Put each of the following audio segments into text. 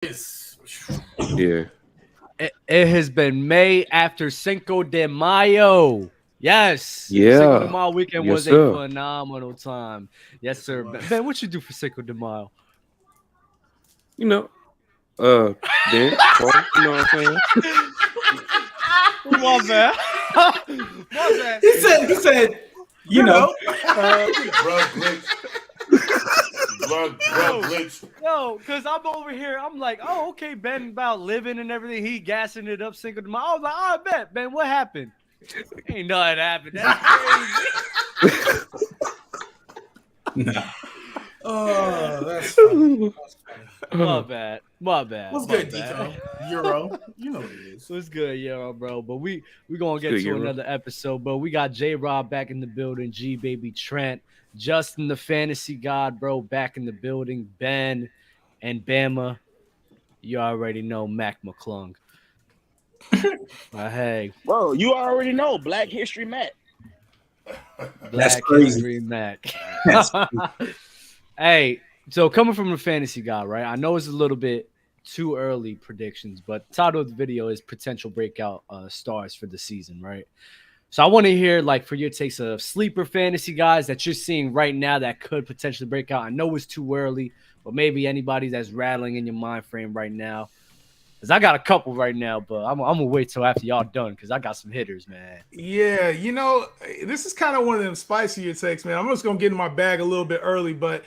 Yeah. It has been May after Cinco de Mayo. Yes. Yeah. Cinco de Mayo weekend Yes, was sir. a phenomenal time. Yes, sir. Ben, what you do for Cinco de Mayo? You know, dance, party, you know what I'm saying? My bad. My bad. He said, you know. Yo, because I'm over here. I'm like, oh, okay, Ben about living and everything. He gassing it up Cinco de Mayo. I was like, I bet, Ben, what happened? Ain't nothing happened. That's crazy. Nah. Oh, that's funny. My bad. What's good, Deco? Euro. You know what it is. What's good, Euro, bro? But we gonna get to another episode, bro. We got J-Rob back in the building, G Baby Trent, Justin the Fantasy God, bro, back in the building, Ben and Bama. You already know Mac McClung. Hey. Bro, you already know Black History Mac. That's crazy. Mac. Hey, so coming from a fantasy guy, right? I know it's a little bit too early predictions, but the title of the video is potential breakout stars for the season, right? So I want to hear, like, for your takes of sleeper fantasy guys that you're seeing right now that could potentially break out. I know it's too early, but maybe anybody that's rattling in your mind frame right now. Because I got a couple right now, but I'm going to wait till after y'all done because I got some hitters, man. Yeah, you know, this is kind of one of them spicier takes, man. I'm just going to get in my bag a little bit early, but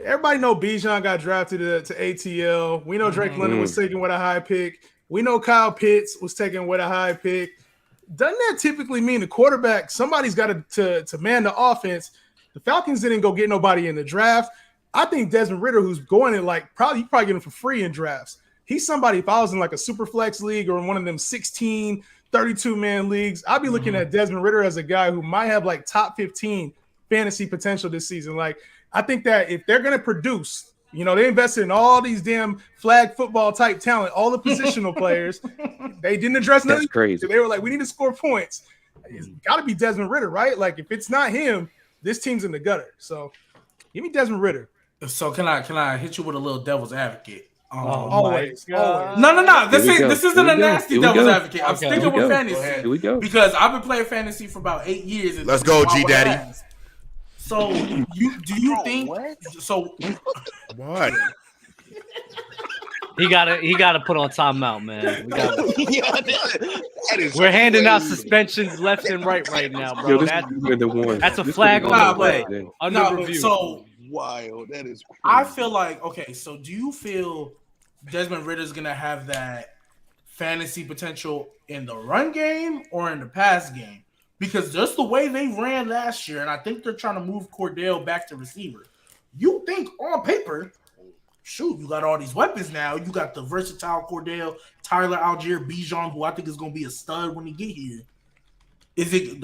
everybody know Bijan got drafted to ATL. We know Drake London was taken with a high pick. We know Kyle Pitts was taken with a high pick. Doesn't that typically mean the quarterback, somebody's got to man the offense? The Falcons didn't go get nobody in the draft. I think Desmond Ridder, who's going in you probably get him for free in drafts. He's somebody, if I was in like a super flex league or in one of them 16, 32-man leagues, I'd be looking at Desmond Ridder as a guy who might have like top 15 fantasy potential this season. Like, I think that if they're going to produce, you know, they invested in all these damn flag football type talent, all the positional players. They didn't address nothing. That's crazy. They were like, we need to score points. It's got to be Desmond Ridder, right? Like, if it's not him, this team's in the gutter. So give me Desmond Ridder. So can I hit you with a little devil's advocate? Always. No. This isn't a nasty devil's advocate. I'm sticking with fantasy. Here we go. Because I've been playing fantasy for about 8 years. Let's go, G Daddy. So do you think? What? So What? He gotta put on timeout, man. We're handing out suspensions left and right now, bro. Yo, That's a flag on the play. Under review. So Wild. That is crazy. I feel like, okay, so do you feel Desmond Ridder's going to have that fantasy potential in the run game or in the pass game? Because just the way they ran last year, and I think they're trying to move Cordell back to receiver. You think on paper, shoot, you got all these weapons now. You got the versatile Cordell, Tyler Algier, Bijan, who I think is going to be a stud when he get here.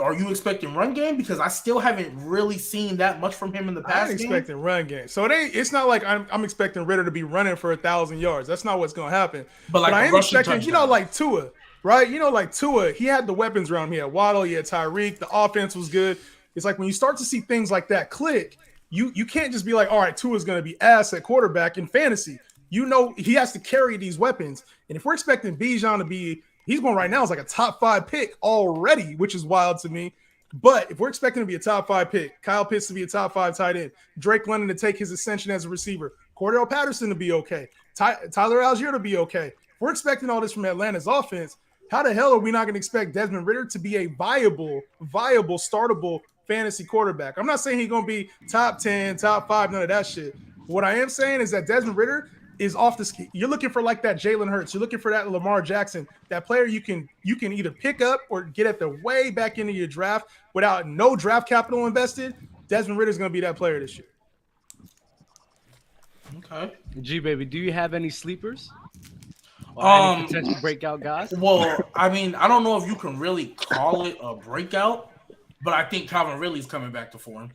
Are you expecting run game? Because I still haven't really seen that much from him in the past. I'm expecting run game. So it's not like I'm expecting Ridder to be running for 1,000 yards. That's not what's going to happen. But I am expecting, you know, like Tua, right? You know, like Tua, he had the weapons around him. He had Waddle, he had Tyreek. The offense was good. It's like when you start to see things like that click, you can't just be like, all right, Tua's going to be ass at quarterback in fantasy. You know, he has to carry these weapons. And if we're expecting Bijan to be, he's going right now as like a top 5 pick already, which is wild to me. But if we're expecting to be a top 5 pick, Kyle Pitts to be a top 5 tight end, Drake London to take his ascension as a receiver, Cordell Patterson to be okay, Tyler Algier to be okay. If we're expecting all this from Atlanta's offense, how the hell are we not going to expect Desmond Ridder to be a viable, startable fantasy quarterback? I'm not saying he's going to be top 10, top 5, none of that shit. What I am saying is that Desmond Ridder is off the ski. You're looking for like that Jalen Hurts. You're looking for that Lamar Jackson, that player you can either pick up or get at the way back into your draft without no draft capital invested. Desmond Ridder is going to be that player this year. Okay. G baby, do you have any sleepers? Or any potential breakout guys? Well, I mean, I don't know if you can really call it a breakout, but I think Calvin Ridley's coming back to form.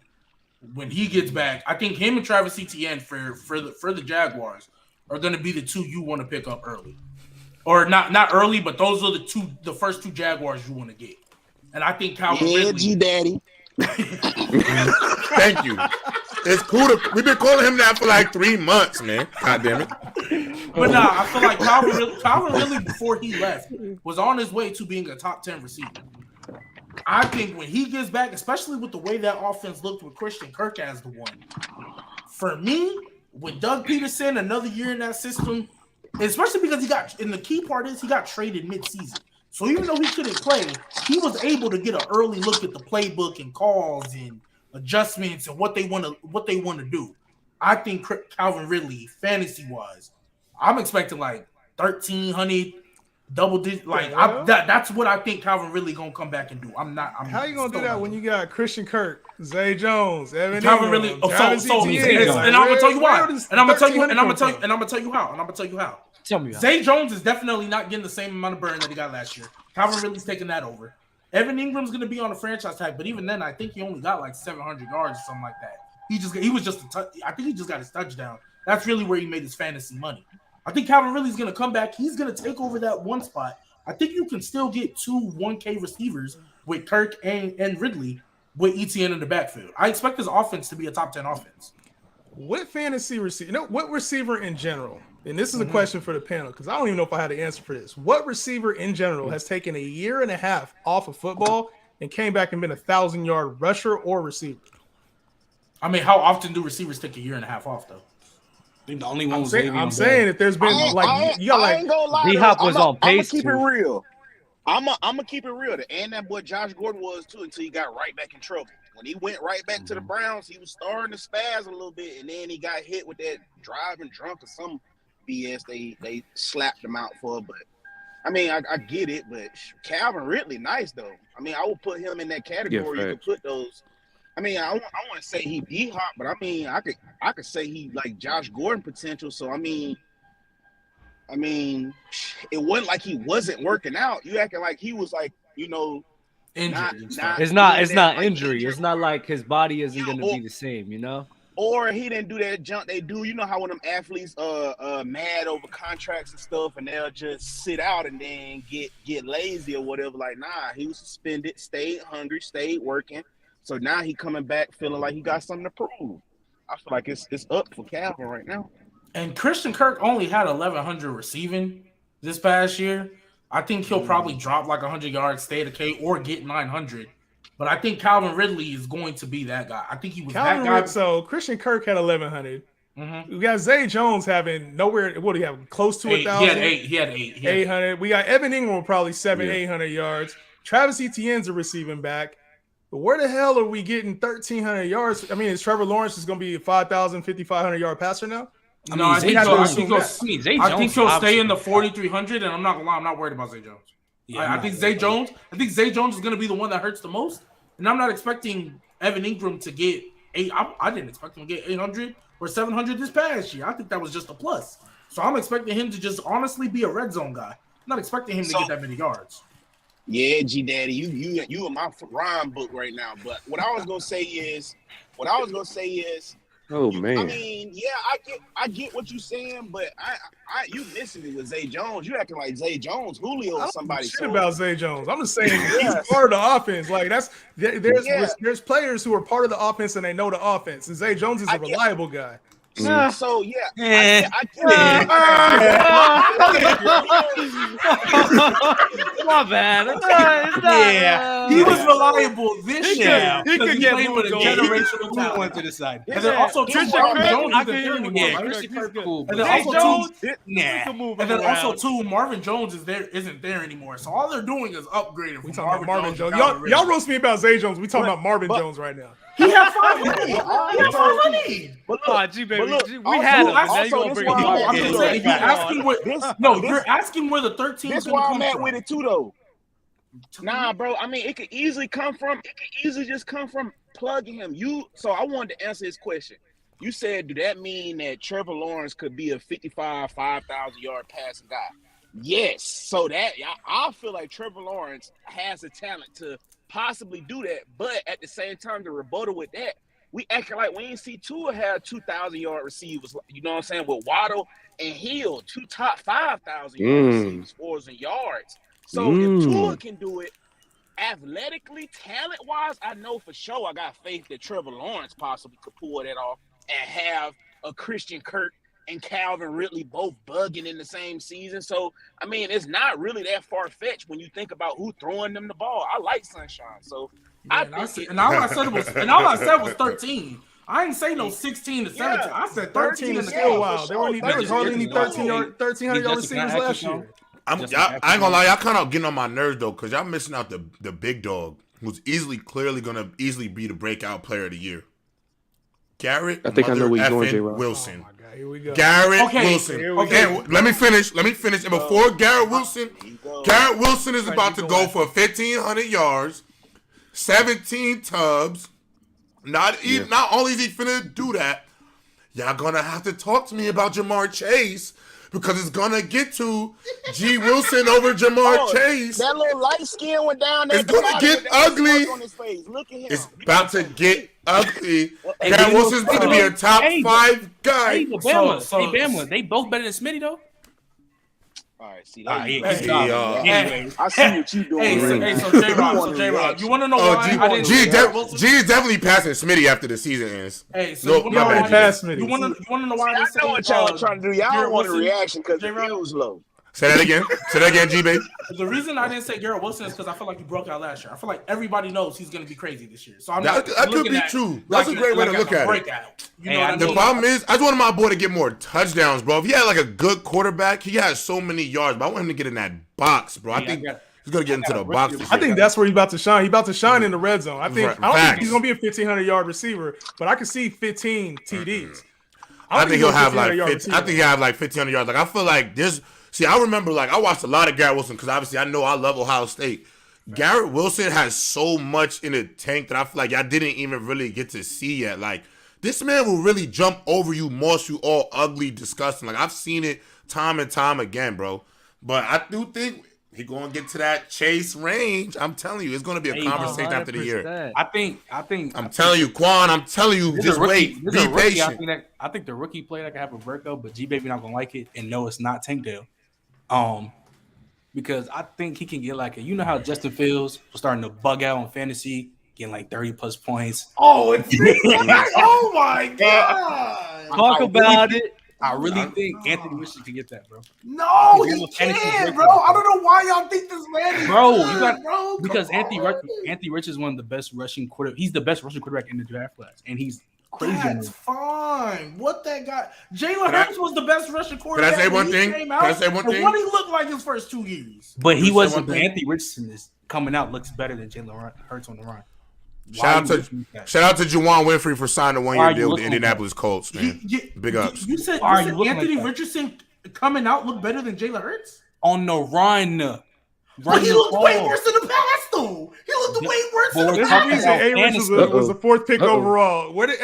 When he gets back, I think him and Travis Etienne for the Jaguars are going to be the two you want to pick up early, or not early, but those are the first two Jaguars you want to get. And I think Calvin Ridley. G Daddy. Thank you. It's cool. We've been calling him that for like 3 months, man. God damn it. But nah, I feel like Calvin really before he left was on his way to being a top 10 receiver. I think when he gets back, especially with the way that offense looked with Christian Kirk as the one, for me, with Doug Peterson, another year in that system, especially because the key part is he got traded mid-season. So even though he couldn't play, he was able to get an early look at the playbook and calls and adjustments and what they want to do. I think Calvin Ridley, fantasy-wise, I'm expecting like 1,300 double digit. Like that's what I think Calvin Ridley gonna come back and do. How you gonna do that when you got Christian Kirk, Zay Jones, Evan Calvin Ingram, Ridley? And I'm gonna tell you why. And I'm gonna tell you how. Tell me how. Zay Jones is definitely not getting the same amount of burn that he got last year. Calvin Ridley's taking that over. Evan Ingram's gonna be on a franchise tag, but even then, I think he only got like 700 yards or something like that. I think he just got his touchdown. That's really where he made his fantasy money. I think Calvin Ridley's going to come back. He's going to take over that one spot. I think you can still get 2 1K receivers with Kirk and Ridley with ETN in the backfield. I expect this offense to be a top 10 offense. What fantasy receiver? What receiver in general? And this is a question for the panel because I don't even know if I had an answer for this. What receiver in general has taken a year and a half off of football and came back and been 1,000-yard rusher or receiver? I mean, how often do receivers take a year and a half off, though? I think the only one I'm saying if there's been D-Hop was on pace. I'm gonna keep it real. I'm gonna keep it real. And that boy Josh Gordon was too until he got right back in trouble. When he went right back to the Browns, he was starting to spaz a little bit, and then he got hit with that driving drunk or some BS they slapped him out for. But I mean, I get it, but Calvin Ridley, nice though. I mean, I would put him in that category. You could put those. I mean, I want to say he D-Hop, but I mean, I could say he like Josh Gordon potential. So I mean, it wasn't like he wasn't working out. You acting like he was like, injury. It's not injury. It's not like his body isn't going to be the same, you know. Or he didn't do that junk they do. You know how when them athletes mad over contracts and stuff, and they'll just sit out and then get lazy or whatever. Like, nah, he was suspended, stayed hungry, stayed working. So now he coming back feeling like he got something to prove. I feel like it's up for Calvin right now. And Christian Kirk only had 1,100 receiving this past year. I think he'll probably drop like 100 yards, stay at a K, or get 900. But I think Calvin Ridley is going to be that guy. I think he was that guy. So Christian Kirk had 1,100. We got Zay Jones having nowhere. What do you have? Close to 1,000. He had 800. We got Evan Ingram probably 800 yards. Travis Etienne's a receiving back. But where the hell are we getting 1,300 yards? I mean, is Trevor Lawrence going to be a 5,000, 5,500 yard passer now? I think he'll stay in the 4,300, and I'm not gonna lie, I'm not worried about Zay Jones. I think Zay Jones is gonna be the one that hurts the most, and I'm not expecting Evan Ingram to get 8. I didn't expect him to get 800 or 700 this past year. I think that was just a plus. So I'm expecting him to just honestly be a red zone guy. I'm not expecting him to get that many yards. Yeah, G Daddy, you in my rhyme book right now. But what I was gonna say is, oh man. I mean, yeah, I get what you're saying, but you listening with Zay Jones, you acting like Zay Jones, Julio, or somebody. Shit about Zay Jones. I'm just saying he's part of the offense. Like there's players who are part of the offense and they know the offense, and Zay Jones is a reliable guy. So My bad. He was reliable this year. He could get with a generational talent. Went to the side. And then also Marvin Jones isn't there anymore. So all they're doing is upgrading. We talking about Marvin Jones. Y'all roast me about Zay Jones. We talking about Marvin Jones right now. He had 500. But G baby, look, we had him. Now you gonna bring You're asking where the 13. That's why I'm at with it too, though. Nah, bro. I mean, it could easily just come from plugging him. So I wanted to answer his question. You said, do that mean that Trevor Lawrence could be a 5,000 yard passing guy? Yes. So that I feel like Trevor Lawrence has the talent to possibly do that, but at the same time, the rebuttal with that, we acting like we ain't see Tua have 2,000 yard receivers. You know what I'm saying? With Waddle and Hill, 2 top 5,000 yard receivers, scores and yards. So if Tua can do it, athletically, talent-wise, I know for sure I got faith that Trevor Lawrence possibly could pull that off and have a Christian Kirk and Calvin Ridley both bugging in the same season. So, I mean, it's not really that far-fetched when you think about who throwing them the ball. I like Sunshine. So, all I said was 13. I didn't say no 16 to 17. I said 13 is still wild. There was hardly any 1,300-yard receivers last year. I ain't gonna lie, y'all kind of getting on my nerves though, because y'all missing out the big dog who's clearly gonna be the breakout player of the year. Garrett, I think I know where you're going, J-Rob. Wilson. Oh my God, here we go. Garrett Wilson. Okay. Let me finish. And before Garrett Wilson is about to go for 1,500 yards, 17 tubs. Not only is he finna do that, y'all gonna have to talk to me about Ja'Marr Chase. Because it's gonna get to G. Wilson over Ja'Marr Chase. That little light skin went down there. It's gonna get ugly. On his face. Look at him. It's about to get ugly. Garrett Wilson's about to be a top 5 guy. Hey, Bama, they both better than Smitty though. All right, see. Anyway, I see what you doing. So J-Rob, you want to know why I didn't say Garrett Wilson? G is definitely passing Smitty after the season ends. Hey, so you want to know why I didn't say? I know what y'all are trying to do. Y'all don't want a reaction because the view was low. Say that again, G-Babe. The reason I didn't say Garrett Wilson is because I feel like he broke out last year. I feel like everybody knows he's going to be crazy this year. So I'm not that could be true. That's a great way to look at it. You know what I mean? The problem is, I just wanted my boy to get more touchdowns, bro. If he had like a good quarterback, he has so many yards, but I want him to get in that box, bro. I think he's going to get into the box. I think that's where he's about to shine. He's about to shine in the red zone. I don't think he's going to be a 1,500-yard receiver, but I can see 15 TDs. I think he'll have like 1,500 yards. Like I feel like this. See, I remember, like, I watched a lot of Garrett Wilson because obviously I know I love Ohio State. Right. Garrett Wilson has so much in the tank that I feel like y'all didn't even really get to see yet. Like, this man will really jump over you, moss you all ugly, disgusting. Like, I've seen it time and time again, bro. But I do think he's going to get to that chase range. I'm telling you, it's going to be a conversation after the year. I'm telling you, Quan, just wait. Be patient. I think the rookie player that can have a breakout, but G-Baby not going to like it and no, it's not Tankdale. Because I think he can get like you know how Justin Fields was starting to bug out on fantasy, getting like 30+ points. Oh, oh my God! Talk about it. I really think Anthony Richardson can get that, bro. No, he can't, bro. I don't know why y'all think this man is good, because Anthony Richardson is one of the best rushing quarterback. He's the best rushing quarterback in the draft class, and he's crazy. That's fine. What that guy? Jalen Hurts was the best rushing quarterback. Can I say one thing? What he looked like his first 2 years. But he wasn't. Anthony Richardson is coming out looks better than Jalen Hurts on the run. Shout out to Juwan Winfrey for signing a 1-year deal with the Indianapolis Colts, man. Big ups. You said Anthony Richardson coming out looked better than Jalen Hurts? On the run. But he looked way worse in the past, though. He looked way worse in the past. A-Rich was the 4th pick overall. Where did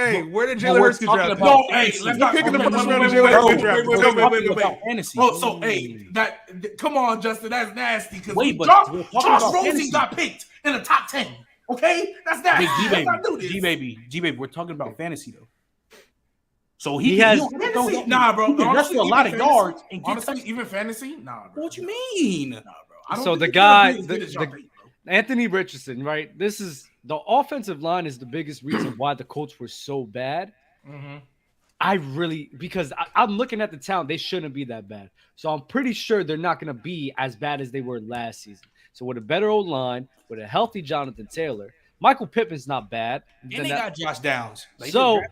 Jalen Hurts get drafted? No, let's not pick in the first round of Jalen Hurts get drafted. So, come on, Justin, that's nasty. Because Josh Rosen got picked in the top 10. Okay, that's that. G-Baby, we're talking about fantasy though. So he has fantasy. Nah, bro. That's a lot of yards. Honestly, even fantasy, nah, bro. What you mean? Nah, bro. So the guy, Anthony Richardson, right? This is the offensive line is the biggest reason why the Colts were so bad. Mm-hmm. Because I'm looking at the talent, they shouldn't be that bad. So I'm pretty sure they're not going to be as bad as they were last season. So with a better old line, with a healthy Jonathan Taylor, Michael Pittman's not bad. And they got Josh Downs. The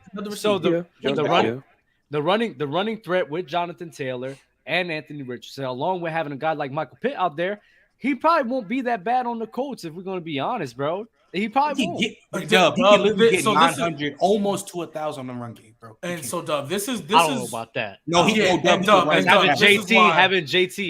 running threat with Jonathan Taylor and Anthony Richardson, along with having a guy like Michael Pitt out there, he probably won't be that bad on the Colts if we're going to be honest, bro. He probably won't. He can literally get 900, almost to 1,000 on the run game, bro. And so, Dub, this is. I don't know about that. No, he having JT,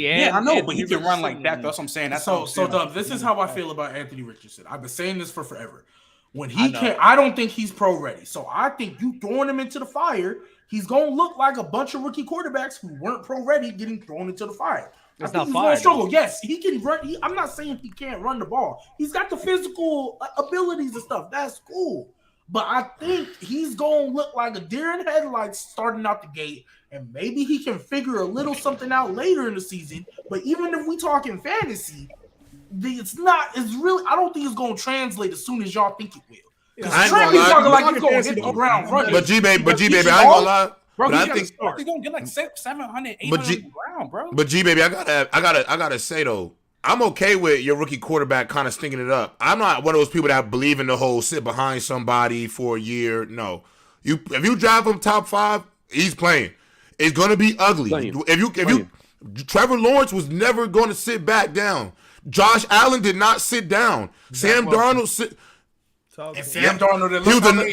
and yeah, I know, but he can run like that. That's what I'm saying. That's so, Dub, this is how I feel about Anthony Richardson. I've been saying this for forever. When he can't, I don't think he's pro ready. So I think you throwing him into the fire, he's gonna look like a bunch of rookie quarterbacks who weren't pro ready getting thrown into the fire. It's not fire. Struggle. Yes, he can run. I'm not saying he can't run the ball. He's got the physical abilities and stuff. That's cool. But I think he's going to look like a deer in headlights starting out the gate, and maybe he can figure a little something out later in the season. But even if we talk in fantasy, it's not. It's really. I don't think it's going to translate as soon as y'all think it will. I ain't Trent gonna be lie. talking like he's going to hit the ground running. But G baby, I ain't gonna lie. Bro, but I he's think gonna get like 700, 800 on the ground, bro. But G baby, I gotta say though, I'm okay with your rookie quarterback kind of stinking it up. I'm not one of those people that believe in the whole sit behind somebody for a year. No, if you drive him top 5, he's playing. It's gonna be ugly. Trevor Lawrence was never gonna sit back down. Josh Allen did not sit down. Sam Darnold sit. And Sam Darnold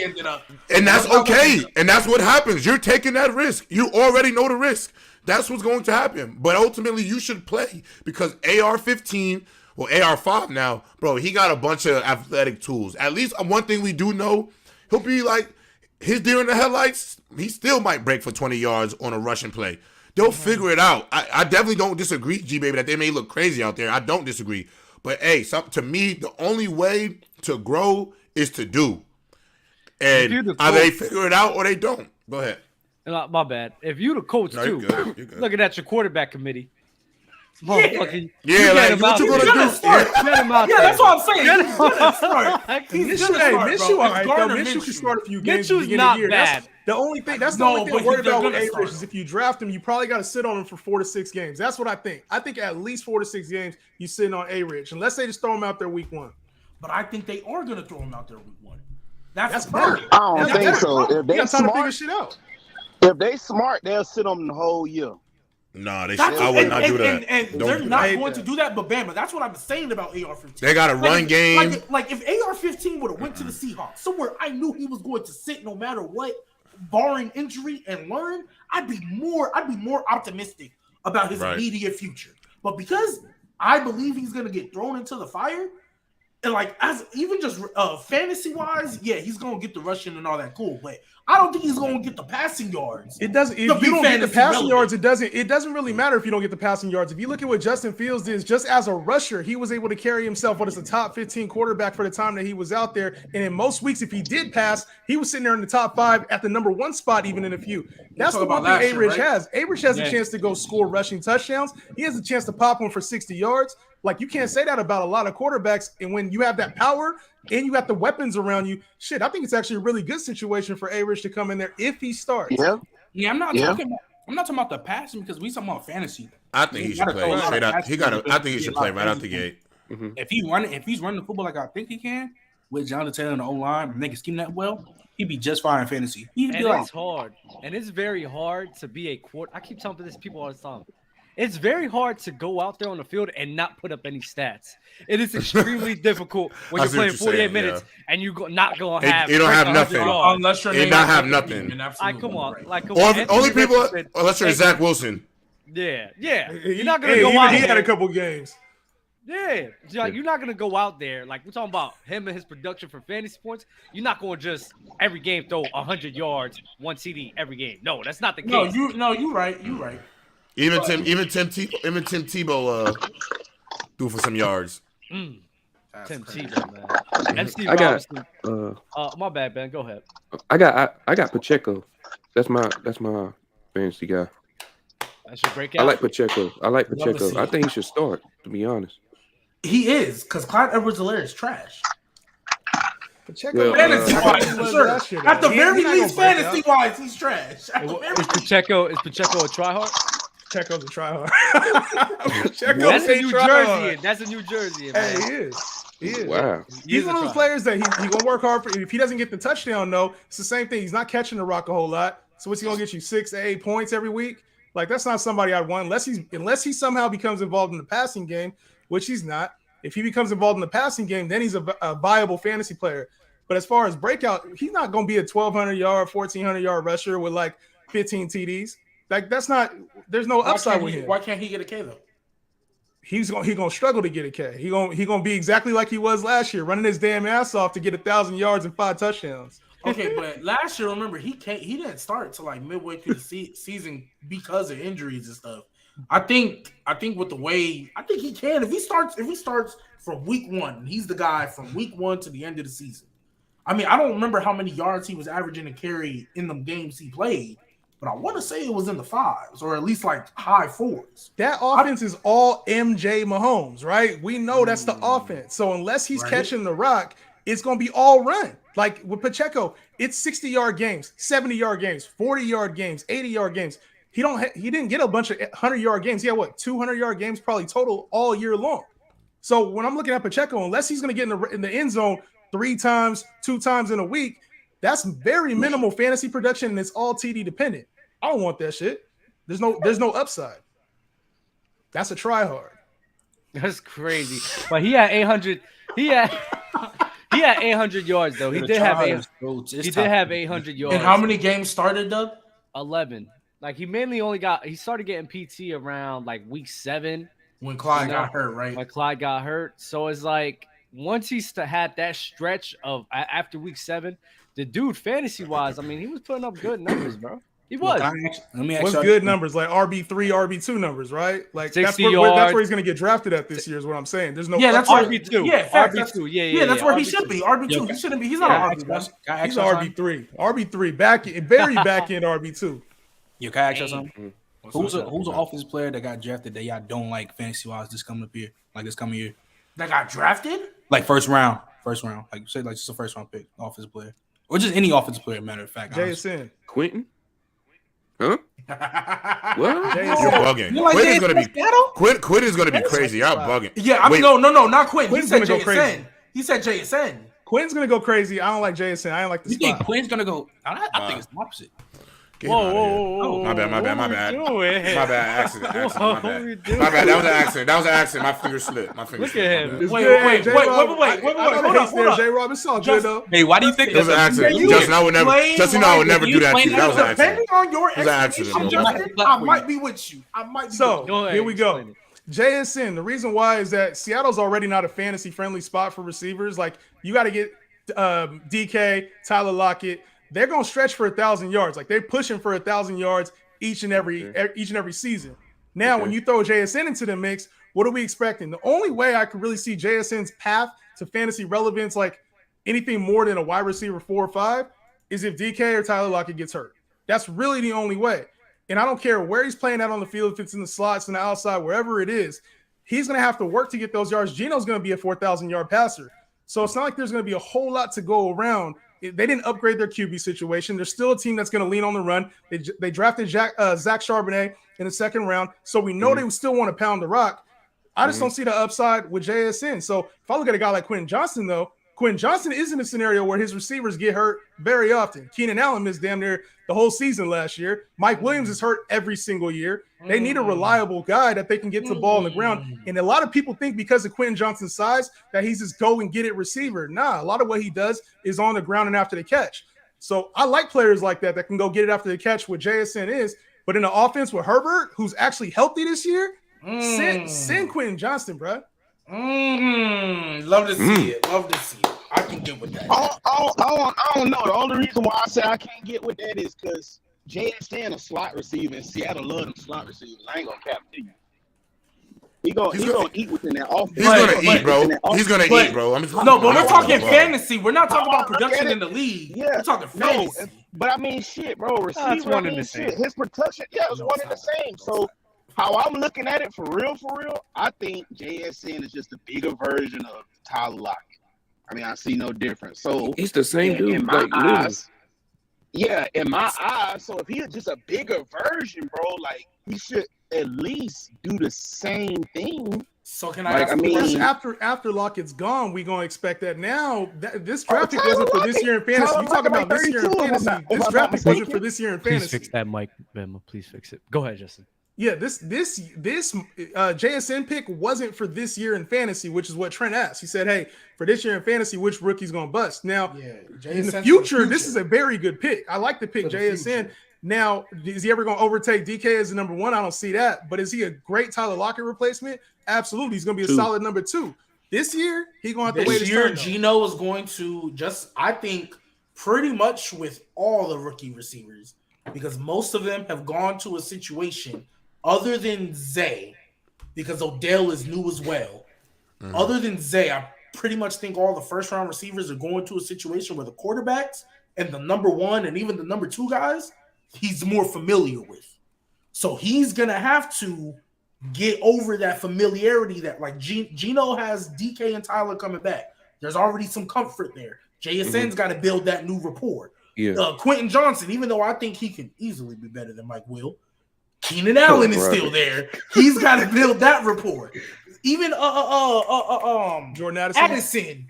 ended up. And that's okay. And that's what happens. You're taking that risk. You already know the risk. That's what's going to happen. But ultimately, you should play because AR-15, well, AR-5 now, bro, he got a bunch of athletic tools. At least one thing we do know, he'll be like, his deer in the headlights, he still might break for 20 yards on a rushing play. They'll figure it out. I definitely don't disagree, G-Baby, that they may look crazy out there. I don't disagree. But, hey, to me, the only way to grow is to do. And either they figure it out or they don't. Go ahead. My bad. If you the coach too, you're good. looking at your quarterback committee. Like what you gonna do? Get him out there. That's what I'm saying. He's gonna start. Minshew can start a few games. Minshew's not bad. That's the only thing I'm worried about with A-Rich is if you draft him, you probably got to sit on him for 4 to 6 games. That's what I think. I think at least 4 to 6 games you sitting on A-Rich, unless they just throw him out there week 1. But I think they are going to throw him out there week 1. That's the I don't think so. If they smart, shit out. If they smart, they'll sit on the whole year. Nah, I would not do that. And they're not going to do that, but Bama, that's what I'm saying about AR-15. They got a run game. Like if AR-15 would have went to the Seahawks, somewhere I knew he was going to sit no matter what, barring injury, and learn, I'd be more optimistic about his immediate future. But because I believe he's going to get thrown into the fire, and like as even just fantasy wise, yeah, he's gonna get the rushing and all that cool, but I don't think he's gonna get the passing yards. It doesn't. If you don't get the passing yards, it doesn't really matter if you don't get the passing yards. If you look at what Justin Fields did, just as a rusher, he was able to carry himself. What is a top 15 quarterback for the time that he was out there. And in most weeks, if he did pass, he was sitting there in the top 5 at the number 1 spot, even in a few. That's the one thing A-Rich has. A-Rich has a chance to go score rushing touchdowns. He has a chance to pop one for 60 yards. Like, you can't say that about a lot of quarterbacks. And when you have that power and you got the weapons around you, shit, I think it's actually a really good situation for A-Rich to come in there if he starts. Yeah, I'm not talking about the passing because we talking about fantasy. I think he should play. I think he should play right out the gate. Mm-hmm. If he's running the football like I think he can, with Jonathan Taylor in the O-line and they can scheme that well, he'd be just fine in fantasy. It's hard. And it's very hard to be a quarter. I keep telling this people all the time. It's very hard to go out there on the field and not put up any stats. It is extremely difficult when you're playing 48 minutes and you not going to have. You don't have nothing. Unless you're not have nothing. Come on. Only people, unless you're Zach Wilson. Yeah. You're not going to go out there. He had a couple games. Yeah. You're not going to go out there. Like, we're talking about him and his production for fantasy points. You're not going to just every game throw 100 yards, 1 CD every game. No, that's not the case. You're right. You're right. Even Tim Tebow threw for some yards. Tim Tebow, man. MC Robinson. My bad, Ben. Go ahead. I got Pacheco. That's my fantasy guy. That's your breakout. I like Pacheco. I think he should start, to be honest. He is, because Clyde Edwards-Helaire is trash. Pacheco, fantasy-wise, sure. At the very least, fantasy-wise, he's trash. Is Pacheco a tryhard? Pacheco's a tryhard. That's a New Jersey. Hey, he is. Wow. He's one of those players that he gonna work hard for. If he doesn't get the touchdown, though, it's the same thing. He's not catching the rock a whole lot. So what's he gonna get you 6 to 8 points every week? Like, that's not somebody I'd want unless he somehow becomes involved in the passing game, which he's not. If he becomes involved in the passing game, then he's a viable fantasy player. But as far as breakout, he's not going to be a 1,200-yard, 1,400-yard rusher with like 15 TDs. Like, that's not. There's no upside with him. Why can't he get a K though? He's gonna struggle to get a K. He gonna be exactly like he was last year, running his damn ass off to get 1,000 yards and 5 touchdowns. Okay, but last year, remember, he didn't start till like midway through the season because of injuries and stuff. I think with the way I think he can, if he starts from week 1, he's the guy from week 1 to the end of the season. I mean, I don't remember how many yards he was averaging to carry in the games he played, but I want to say it was in the 5s or at least like high 4s. That offense is all MJ Mahomes, right? We know that's the offense. So unless he's catching the rock, it's going to be all run. Like with Pacheco, it's 60-yard games, 70-yard games, 40-yard games, 80-yard games. He didn't get a bunch of 100-yard games. He had 200-yard games probably total all year long. So when I'm looking at Pacheco, unless he's going to get in the end zone 3 times, 2 times in a week, that's very minimal fantasy production, and it's all TD dependent. I don't want that shit. There's no upside. That's a try hard. That's crazy. But he had 800. He had 800 yards though. He did have 800 yards. And how many games started, Doug? 11. Like he started getting PT around like week 7 when Clyde got hurt, right? When Clyde got hurt. So it's like once he had that stretch of after week 7, the dude fantasy wise, I mean, he was putting up good numbers, bro. He was. What's good numbers like RB3, RB2 numbers, right? Like that's where he's going to get drafted at this year is what I'm saying. There's no that's RB2. Yeah, RB2. Yeah, that's where he should be. RB2. He shouldn't be. He's not an RB1. He's RB3. RB3 very back end RB2. Yo, can I ask you something? Who's an offensive player that got drafted that y'all don't like fantasy wise this coming year? That got drafted? Like first round. Like say like just a first round pick, offensive player. Or just any offensive player, matter of fact. JSN. Quentin? Huh? What? You're bugging. Quentin's gonna be crazy. Y'all bugging. Yeah, no, not Quentin. He said JSN. He said JSN. Quentin's gonna go crazy. I don't like JSN. I don't like the spot. You think Quentin's gonna go? I think it's the opposite. Whoa. My bad. My bad. Accident. My bad. That was an accident. My finger slipped. Look at him. Wait. Hold on. J. Rob, it's all good though. Hey, why do you think it was an accident? Justin, I would never do that to you. That was an accident. Depending on your explanation, I might be with you. So here we go. JSN, the reason why is that Seattle's already not a fantasy-friendly spot for receivers. Like, you got to get DK, Tyler Lockett. They're going to stretch for 1,000 yards. Like, they're pushing for 1,000 yards each and every season. Now, when you throw JSN into the mix, what are we expecting? The only way I could really see JSN's path to fantasy relevance, like anything more than a wide receiver 4 or 5, is if DK or Tyler Lockett gets hurt. That's really the only way. And I don't care where he's playing out on the field, if it's in the slots, in the outside, wherever it is, he's going to have to work to get those yards. Geno's going to be a 4,000-yard passer. So it's not like there's going to be a whole lot to go around. They didn't upgrade their QB situation. They're still a team that's going to lean on the run. They drafted Zach Charbonnet in the second round, so we know they still want to pound the rock. I just don't see the upside with JSN. So if I look at a guy like Quentin Johnston, though, Quentin Johnston is in a scenario where his receivers get hurt very often. Keenan Allen missed damn near the whole season last year. Mike Williams is hurt every single year. They need a reliable guy that they can get the ball on the ground. And a lot of people think because of Quentin Johnston's size that he's just go and get it receiver. Nah, a lot of what he does is on the ground and after the catch. So I like players like that can go get it after the catch, what JSN is. But in the offense with Herbert, who's actually healthy this year, send Quentin Johnston, bro. Love to see it. I can get with that. I don't know. The only reason why I say I can't get with that is because JSN a slot receiver, and Seattle love them slot receivers. I ain't gonna cap to you. He's gonna eat within that offense. He's gonna eat, bro. He's gonna eat, bro. But we're talking fantasy. We're not talking about production in the league. Yeah, we're talking fantasy. But I mean, shit, bro. Receiver, one in the same. His production, it's one in the same. So how I'm looking at it, for real, I think JSN is just a bigger version of Tyler Lockett. I mean, I see no difference. So he's the same dude. In my eyes. Yeah, in my eyes. So if he's just a bigger version, bro, like he should at least do the same thing. So can I after Lockett's gone, we gonna expect that now. This draft pick wasn't for this year in fantasy. You talking about this year in fantasy? This draft pick wasn't for this year in fantasy. Please fix that mic, Bama. Please fix it. Go ahead, Justin. Yeah, this JSN pick wasn't for this year in fantasy, which is what Trent asked. He said, "Hey, for this year in fantasy, which rookie's gonna bust?" Now, in the future, this is a very good pick. I like the pick JSN. Now, is he ever gonna overtake DK as the number 1? I don't see that. But is he a great Tyler Lockett replacement? Absolutely, he's gonna be a solid number 2. This year, he's gonna have to wait. This year, Geno is going to I think, pretty much with all the rookie receivers, because most of them have gone to a situation. Other than Zay, because Odell is new as well. Other than Zay, I pretty much think all the first-round receivers are going to a situation where the quarterbacks and the number 1 and even the number 2 guys he's more familiar with. So he's going to have to get over that familiarity that like Geno has DK and Tyler coming back. There's already some comfort there. JSN's got to build that new rapport. Yeah. Quentin Johnson, even though I think he can easily be better than Mike Will, Keenan Allen is still there. He's got to build that rapport. Even Jordan Addison,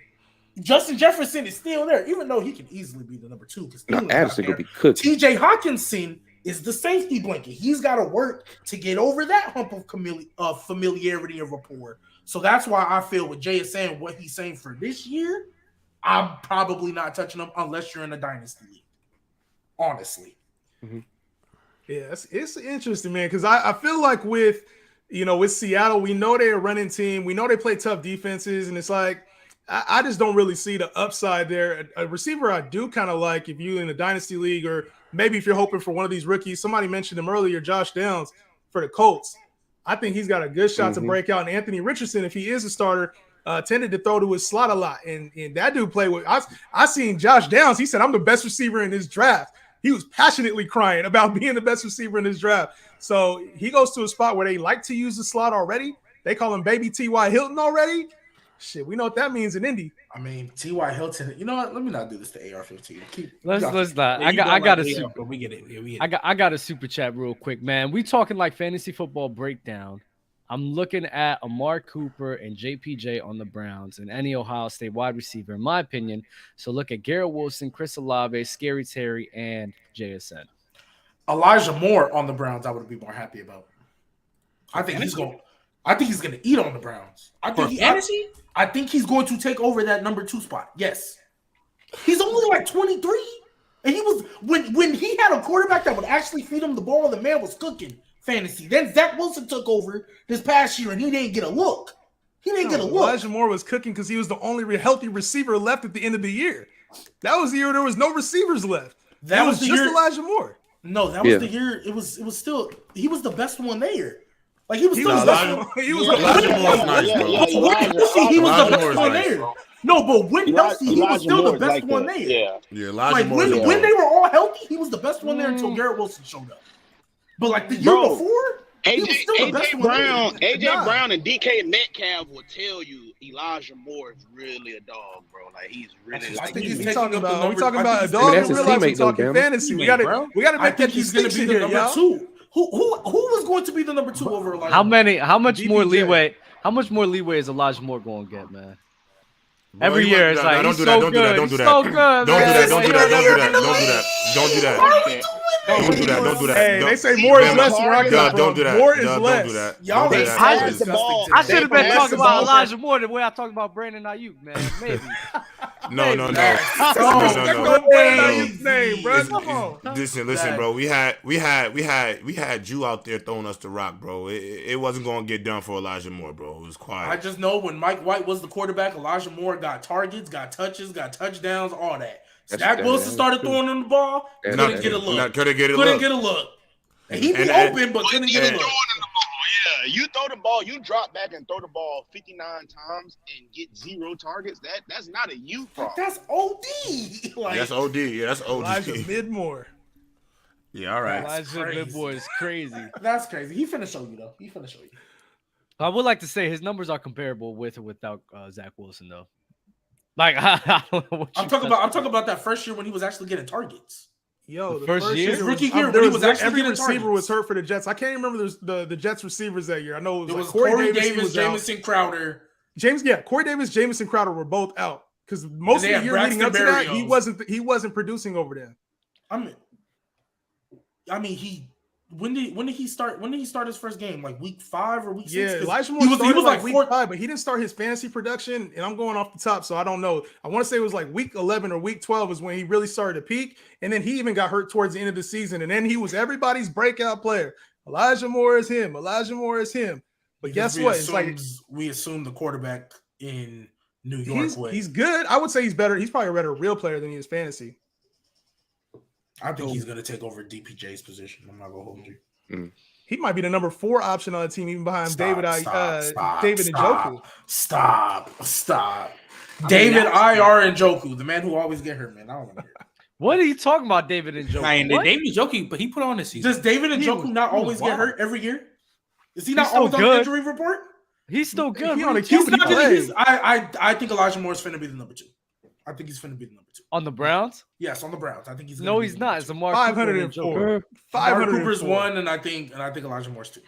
Justin Jefferson is still there, even though he can easily be the number 2. Because Addison gonna be cooked. TJ Hawkinson is the safety blanket. He's got to work to get over that hump of familiarity and rapport. So that's why I feel with JSN, what he's saying for this year, I'm probably not touching him unless you're in a dynasty league. Honestly. Mm-hmm. Yeah, it's interesting, man, because I feel like with Seattle, we know they're a running team. We know they play tough defenses, and it's like I just don't really see the upside there. A receiver I do kind of like if you're in a dynasty league, or maybe if you're hoping for one of these rookies. Somebody mentioned him earlier, Josh Downs for the Colts. I think he's got a good shot to break out. And Anthony Richardson, if he is a starter, tended to throw to his slot a lot. And that dude played with – I seen Josh Downs. He said, I'm the best receiver in this draft. He was passionately crying about being the best receiver in this draft. So he goes to a spot where they like to use the slot already. They call him Baby T.Y. Hilton already. Shit, we know what that means in Indy. I mean, T.Y. Hilton. You know what? Let me not do this to AR-15. Let's not. Yeah, I got a super. We get it. Yeah, we get it. I got a super chat real quick, man. We talking like fantasy football breakdown. I'm looking at Amari Cooper and JPJ on the Browns and any Ohio State wide receiver, in my opinion. So look at Garrett Wilson, Chris Olave, Scary Terry, and JSN. Elijah Moore on the Browns, I would be more happy about. I think he's going to eat on the Browns. I think he's going to take over that number 2 spot. Yes. He's only like 23. And he was when he had a quarterback that would actually feed him the ball, the man was cooking fantasy. Then Zach Wilson took over this past year and he didn't get a look. Elijah Moore was cooking because he was the only healthy receiver left at the end of the year. That was the year there was no receivers left. That was just year, Elijah Moore. No, that was the year. It was still he was the best one there. Like he was still the best one. He was Elijah Moore's nice, bro. He was the best one there. No, but when healthy, he was still the best one there. Yeah, Elijah like Moore. When they were all healthy, he was the best one there until Garrett Wilson showed up. But like the year before, he was still the best one there. AJ Brown and DK Metcalf will tell you Elijah Moore is really a dog, bro. Like he's really. I think he's talking about. Are we talking about a dog? That's We his realize we're teammate, though, talking damn. fantasy. We got to make that he's going to be distinction the here, number y'all. 2. Who was going to be the number 2 over Elijah? How much DPJ. more leeway? How much more leeway is Elijah Moore going to get, man? Every year it's like he's so good. Don't do that. Don't do that. Hey, they say more is less where I come from. Don't do that. More is Don't less. do that. Y'all Don't do are that. I should have been talking about Elijah Moore the way I talked about Brandon Ayuk, man. Maybe. No. Listen, bro. We had Jew out there throwing us the rock, bro. It wasn't gonna get done for Elijah Moore, bro. It was quiet. I just know when Mike White was the quarterback, Elijah Moore got targets, got touches, got touchdowns, all that. Zach Wilson started throwing him the ball, couldn't get a look. Couldn't get a look. And he'd be open, but couldn't get a look. Yeah, you throw the ball, you drop back and throw the ball 59 times and get 0 targets. That's not a you problem. That's OD. Like, That's OD. Yeah, that's OD. Elijah Midmore. Yeah, all right. Elijah Midmore is crazy. That's crazy. He finna show you though. I would like to say his numbers are comparable with or without Zach Wilson, though. Like I don't know what I'm talking about that first year when he was actually getting targets. Yo, the first year? was, Rookie year, there when he was was actually every getting receiver targets. was hurt for the Jets. I can't remember the Jets receivers that year. I know it It was, was like Corey Davis, Davis, Jamison Crowder. Corey Davis, Jamison Crowder were both out because most of the year leading up to that, he wasn't producing over them. I mean, when did he start? When did he start his first game? Like week 5 or week 6? Yeah, Elijah Moore started like week 5, but he didn't start his fantasy production. And I'm going off the top, so I don't know. I want to say it was like week 11 or week 12 is when he really started to peak. And then he even got hurt towards the end of the season. And then he was everybody's breakout player. Elijah Moore is him. But guess what? It's like we assume the quarterback in New York. He's good. I would say he's better. He's probably a better real player than he is fantasy. I think he's going to take over DPJ's position. I'm not going to hold you. He might be the number 4 option on the team, even behind David Njoku. Stop. David IR Njoku, the man who always get hurt, man. I don't want to hear it. What are you talking about, David Njoku? David Njoku, but he put on this season. Does David Njoku not always get hurt every year? Is he not still always on the good. injury report? He's still good. I think Elijah Moore's finna be the number 2. I think he's finna be the number 2 on the Browns. Yes, on the Browns. I think he's. No, he's not. It's Lamar 504. 500 Cooper's 1, and I think Elijah Moore's 2.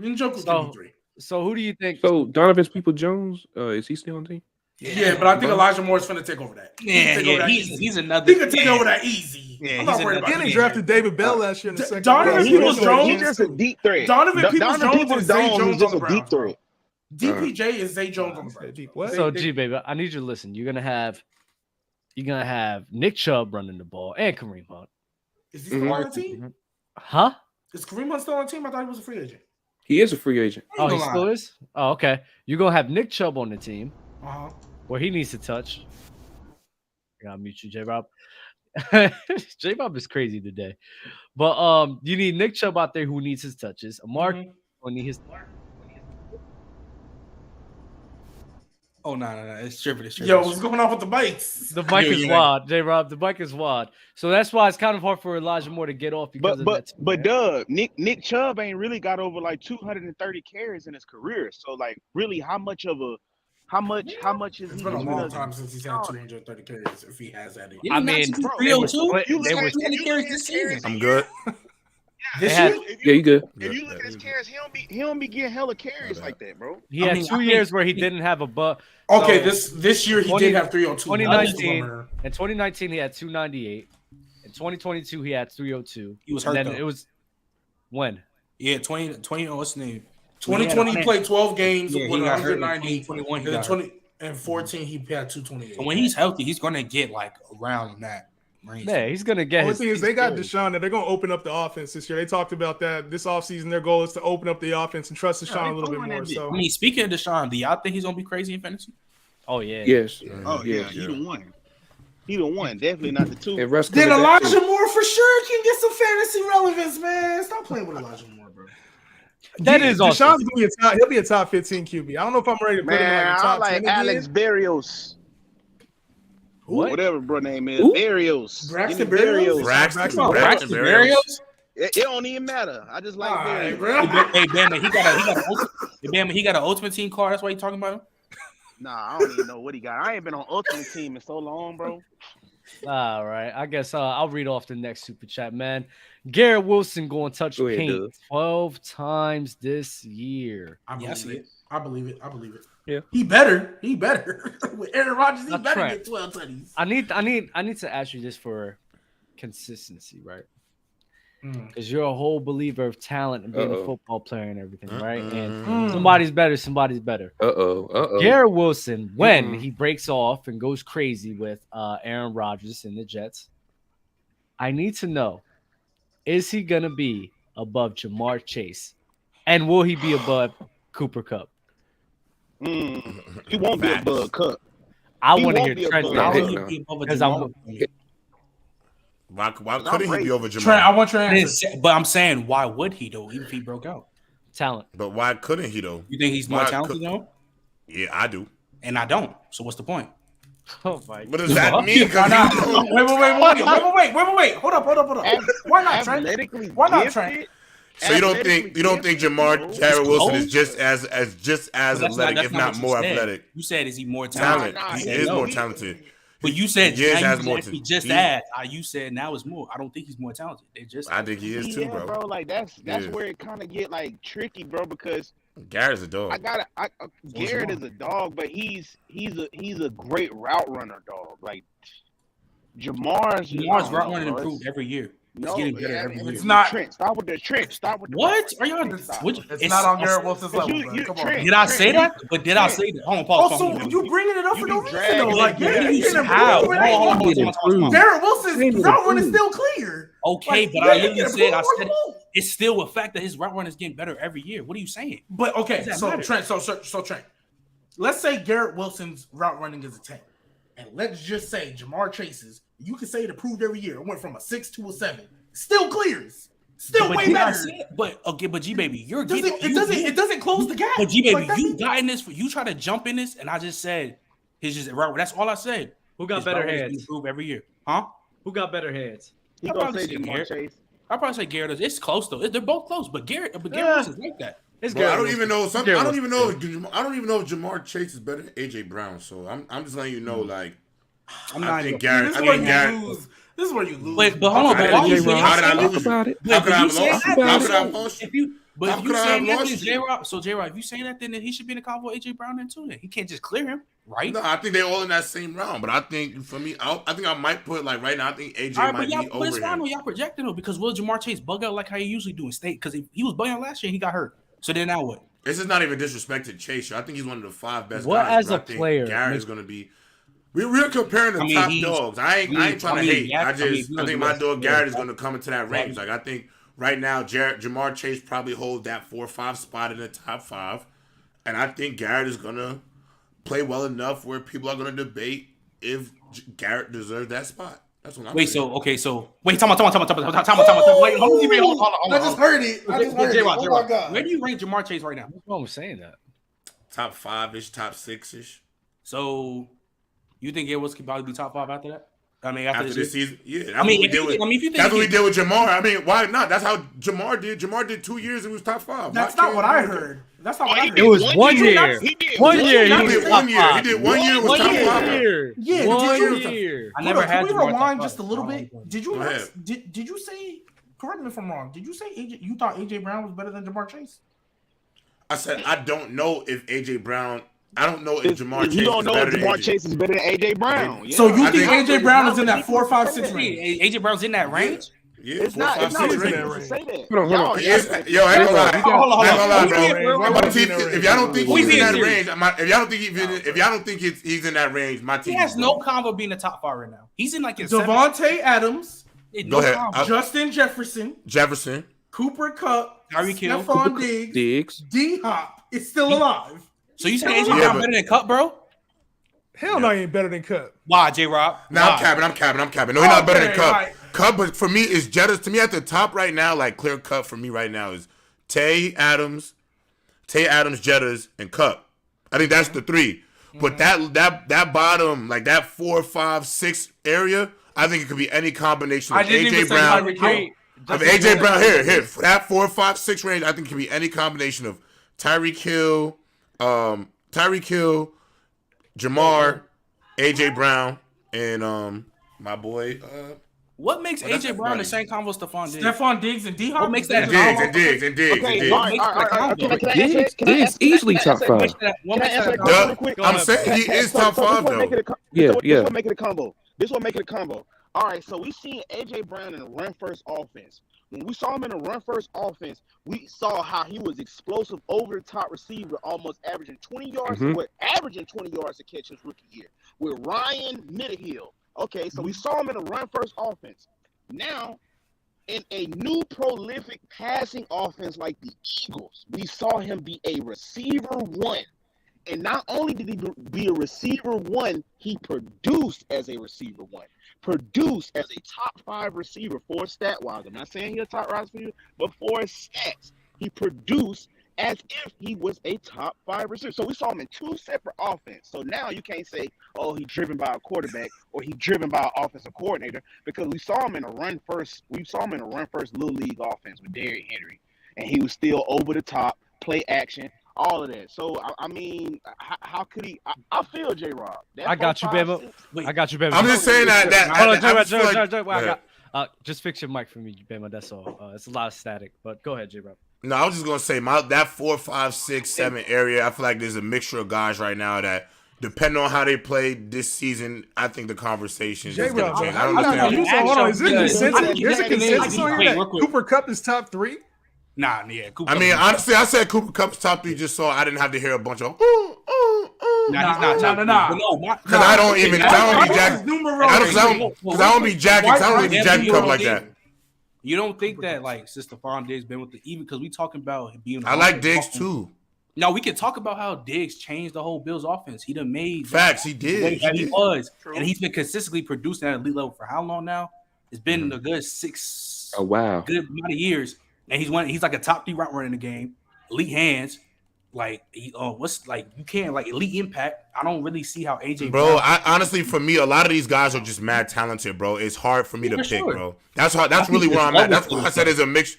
Njoku can be 3. So who do you think? So Donovan's People-Jones, is he still on the team? Yeah, but I think Elijah Moore's finna take over that. He's another. He can take over that easy. Yeah, I'm not worried about He drafted David Bell last year in the second Donovan round. Peoples-Jones. He's just a deep threat. Donovan Peoples-Jones is Zay Jones just on the a deep Browns. threat. DPJ is Zay Jones on the Browns. What? So G baby, I need you to listen. You're gonna have Nick Chubb running the ball and Kareem Hunt. Is he still on the team? Huh? Is Kareem Hunt still on the team? I thought he was a free agent. He is a free agent. Oh, he still is? Oh, okay. You're gonna have Nick Chubb on the team where he needs to touch. I gotta mute you, J-Rob. J-Rob is crazy today. But you need Nick Chubb out there who needs his touches. Mark will need his. Oh no! It's tripping. Yo, what's going on with the bikes? The bike is wild, J-Rob. The bike is wild. So that's why it's kind of hard for Elijah Moore to get off because of that. But Doug, Nick Chubb ain't really got over like 230 carries in his career. So like, really, how much is It's been a long time since he's had 230 carries. If he has any, I mean, 302. I'm good. You good. If you look at his carries, he don't be getting hella carries like that, bro. He had 2 years where he didn't have a butt. Okay, this year he did have 302. 2019 he had 298. In 2022 he had 302. He was hurt. Then it was when? Yeah, 20. What's the name? 2020 he played 12 games with he got hurt. 190. 2021 and 14 he had 228. So when he's healthy, he's gonna get like around that range. Yeah, he's gonna get. The thing is, they got Deshaun. They're gonna open up the offense this year. They talked about that this offseason. Their goal is to open up the offense and trust Deshaun a little bit more. So, I mean, speaking of Deshaun, do y'all think he's gonna be crazy in fantasy? Oh yeah. Yes. Oh yeah. He the one. He the one. Definitely not the two. Then Elijah Moore for sure can get some fantasy relevance, man. Stop playing with Elijah Moore, bro. That is awesome. Deshaun's gonna be he'll be a top 15 QB. I don't know if I'm ready to put him in like the top 10 Alex again. Berrios. Whatever bro name is. Who? Berrios. Braxton Berrios. Braxton Berrios. It don't even matter. I just like Berrios. Bro. Hey, Bama, he got an ultimate team card. That's why you talking about him? Nah, I don't even know what he got. I ain't been on Ultimate Team in so long, bro. All right. I guess I'll read off the next super chat, man. Garrett Wilson going to touch paint 12 times this year. I believe it. Yeah. He better. With Aaron Rodgers, he better get 12 tutties. I need to ask you this for consistency, right? Because you're a whole believer of talent and being a football player and everything, right? And somebody's better. Garrett Wilson, when he breaks off and goes crazy with Aaron Rodgers and the Jets, I need to know, is he going to be above Ja'Marr Chase? And will he be above Cooper Kupp? He won't be above Kupp. I want to hear Trent. Why couldn't he be over Ja'Marr? Trent, I want your answer. But I'm saying, why would he though? Even if he broke out, talent. But why couldn't he though? You think he's more talented though? Yeah, I do. And I don't. So what's the point? Oh my! What does that mean? Why not? Wait. Hold up. Why not, Trent? Why not, Trent? So you don't think Garrett Wilson is just as athletic, if not more athletic? You said, is he more talented? He is more talented. But you said you said now it's more. I don't think he's more talented. I think he is too, bro. Like that's where it kind of get like tricky, bro. Because Garrett's a dog. Garrett is a dog, but he's a great route runner, dog. Like Ja'Marr's route running improved every year. No, getting better every year. It's not. Trent, stop with the Trent. Stop with the what? Are you on It's not on Garrett Wilson's level, bro. Come on. Did I say that? But did I say that? Hold on, pause. Also, you bringing it up for no reason, though. Like, how? Garrett Wilson's route run is still clear. Okay, but I literally said it's still a fact that his route run is getting better every year. What are you saying? But okay, so Trent, Trent, let's say Garrett Wilson's route running is a 10, and let's just say Ja'Marr Chase's. You can say it improved every year. It went from a 6 to a 7. Still clears. Still way better. But G baby, it doesn't close the gap. But G baby, you got in this. You try to jump in this, and I just said his just right. That's all I said. Who got better hands? Improve every year, huh? Who got better hands? He I'll gonna probably say say Ja'Marr Garrett. Chase. I'll probably say Garrett. They're close though. They're both close, but Garrett Wilson's like that. It's Bro, I don't Garrett even know. Wilson. I don't even know if Ja'Marr Chase is better than AJ Brown. So I'm just letting you know, like, I think Garrett. This is where you lose. But hold on, How did I lose? About it. How could I have lost? How could I have lost? If you saying that, then J-Rob, J-Rob, if you saying that, then he should be in the combo with AJ Brown then too. Then he can't just clear him, right? No, I think they're all in that same round. But I think for me, I think I might put like right now. I think AJ might be over it's fine him. when y'all projecting though, because will Ja'Marr Chase bug out like how he usually do in state? Because he was bugging out last year, and he got hurt. So then now what? This is not even disrespect to Chase. I think he's one of the 5 best What guys. as a player? Garrett is going to be. We're comparing the top dogs. I ain't trying to hate. I think my dog Garrett is going to come into that range. Like I think right now, Ja'Marr Chase probably holds that 4 or 5 spot in the top 5, and I think Garrett is going to play well enough where people are going to debate if Garrett deserves that spot. That's what I'm saying. Wait, time on. Wait, hold on. I just heard it. Oh my God. Where do you rank Ja'Marr Chase right now? That's why I'm saying that. Top 5-ish, top 6-ish. So you think Garrett Wilson could probably be top 5 after that? I mean, after this season, yeah. That's what we did with Ja'Marr. I mean, why not? That's how Ja'Marr did. Ja'Marr did 2 years and he was top 5. That's not what I heard. That's not what I heard. It was 1 year. He did 1 year. He did 1 year. He did 1 year. Was top 5. Yeah, 1 year. I never had. Can we rewind just a little bit? Did you Go ahead. did you say? Correct me if I'm wrong. Did you say you thought AJ Brown was better than Ja'Marr Chase? I said I don't know if AJ Brown. I don't know if Ja'Marr Chase You don't is know better if than Ja'Marr AJ. Chase is better than AJ Brown. Yeah. So you I think think AJ Brown is in that 4, 5, 6 range? AJ Brown's in that range. Yeah, It's 4, not. 5, It's not 6 ridiculous range. to say that. Hold on. Yo, I ain't gonna lie. Hold on. bro. If y'all don't think he's in that range, if y'all don't think he's in that range, my team. He has no combo being the top 5 right now. He's in like his Devontae Adams, Go ahead. Justin Jefferson, Cooper Kupp, Tyreek Hill, Stephon Diggs, D-Hop is still alive. So you saying AJ Brown better than Kupp, bro? Hell no, he ain't better than Kupp. Why, J-Rob? Nah, I'm capping. No, he's not better than Kupp. Right. Kupp, but for me, is Jettas. To me, at the top right now, like clear cut for me right now is Tay Adams, Jettas, and Kupp. I think that's the 3. But that bottom, like that 4, 5, 6 area, I think it could be any combination of AJ Brown. Of AJ Brown here for that 4, 5, 6 range, I think it could be any combination of Tyreek Hill, Ja'Marr, AJ Brown, and my boy. What makes AJ Brown the same combo as Stephon Diggs? Stephon Diggs and D-Hop. What makes that Diggs. Diggs easily top 5. I'm saying he is top 5 though. Yeah. This will make it a combo. All right, so we seen AJ Brown in a run-first offense. When we saw him in a run-first offense, we saw how he was explosive over-the-top receiver, almost averaging 20 yards, averaging 20 yards a catch his rookie year with Ryan Mittehill. Okay, so we saw him in a run-first offense. Now, in a new prolific passing offense like the Eagles, we saw him be a receiver 1. And not only did he be a receiver 1, he produced as a receiver 1. Produced as a top 5 receiver for stat-wise. I'm not saying he's a top 5 receiver, but for his stats, he produced as if he was a top 5 receiver. So we saw him in 2 separate offenses. So now you can't say, oh, he's driven by a quarterback or he's driven by an offensive coordinator, because we saw him in a run-first little league offense with Derrick Henry, and he was still over the top, play action, all of that. So I mean, how could he? I feel J-Rob. I got you, Bama. I'm just saying just fix your mic for me, Bama. That's all. It's a lot of static, but go ahead, J-Rob. No, I was just gonna say that 4, 5, 6, 7 area. I feel like there's a mixture of guys right now that, depending on how they played this season, I think the conversation is going to change. I don't understand. Hold on, is there consensus? There's a consensus on here that Cooper Kupp is top 3? Nah, yeah. I mean, honestly, I said Cooper Kupp's top 3 just so I didn't have to hear a bunch of Nah, he's not. Because I don't be jacking Kupp like that. You don't think that, like, since Stephon Diggs been with even because we talking about being. I like Diggs too. Now we can talk about how Diggs changed the whole Bills offense. He done made facts. He did. He was, and he's been consistently producing at elite level for how long now? It's been a good 6. Oh wow, good amount of years. And he's like a top 3 route runner in the game, elite hands, like what's like you can't like elite impact. I don't really see how AJ. Bro, Brown, honestly, for me, a lot of these guys are just mad talented, bro. It's hard for me to pick, sure. bro. That's really where I'm at. That's why I said it's a mix.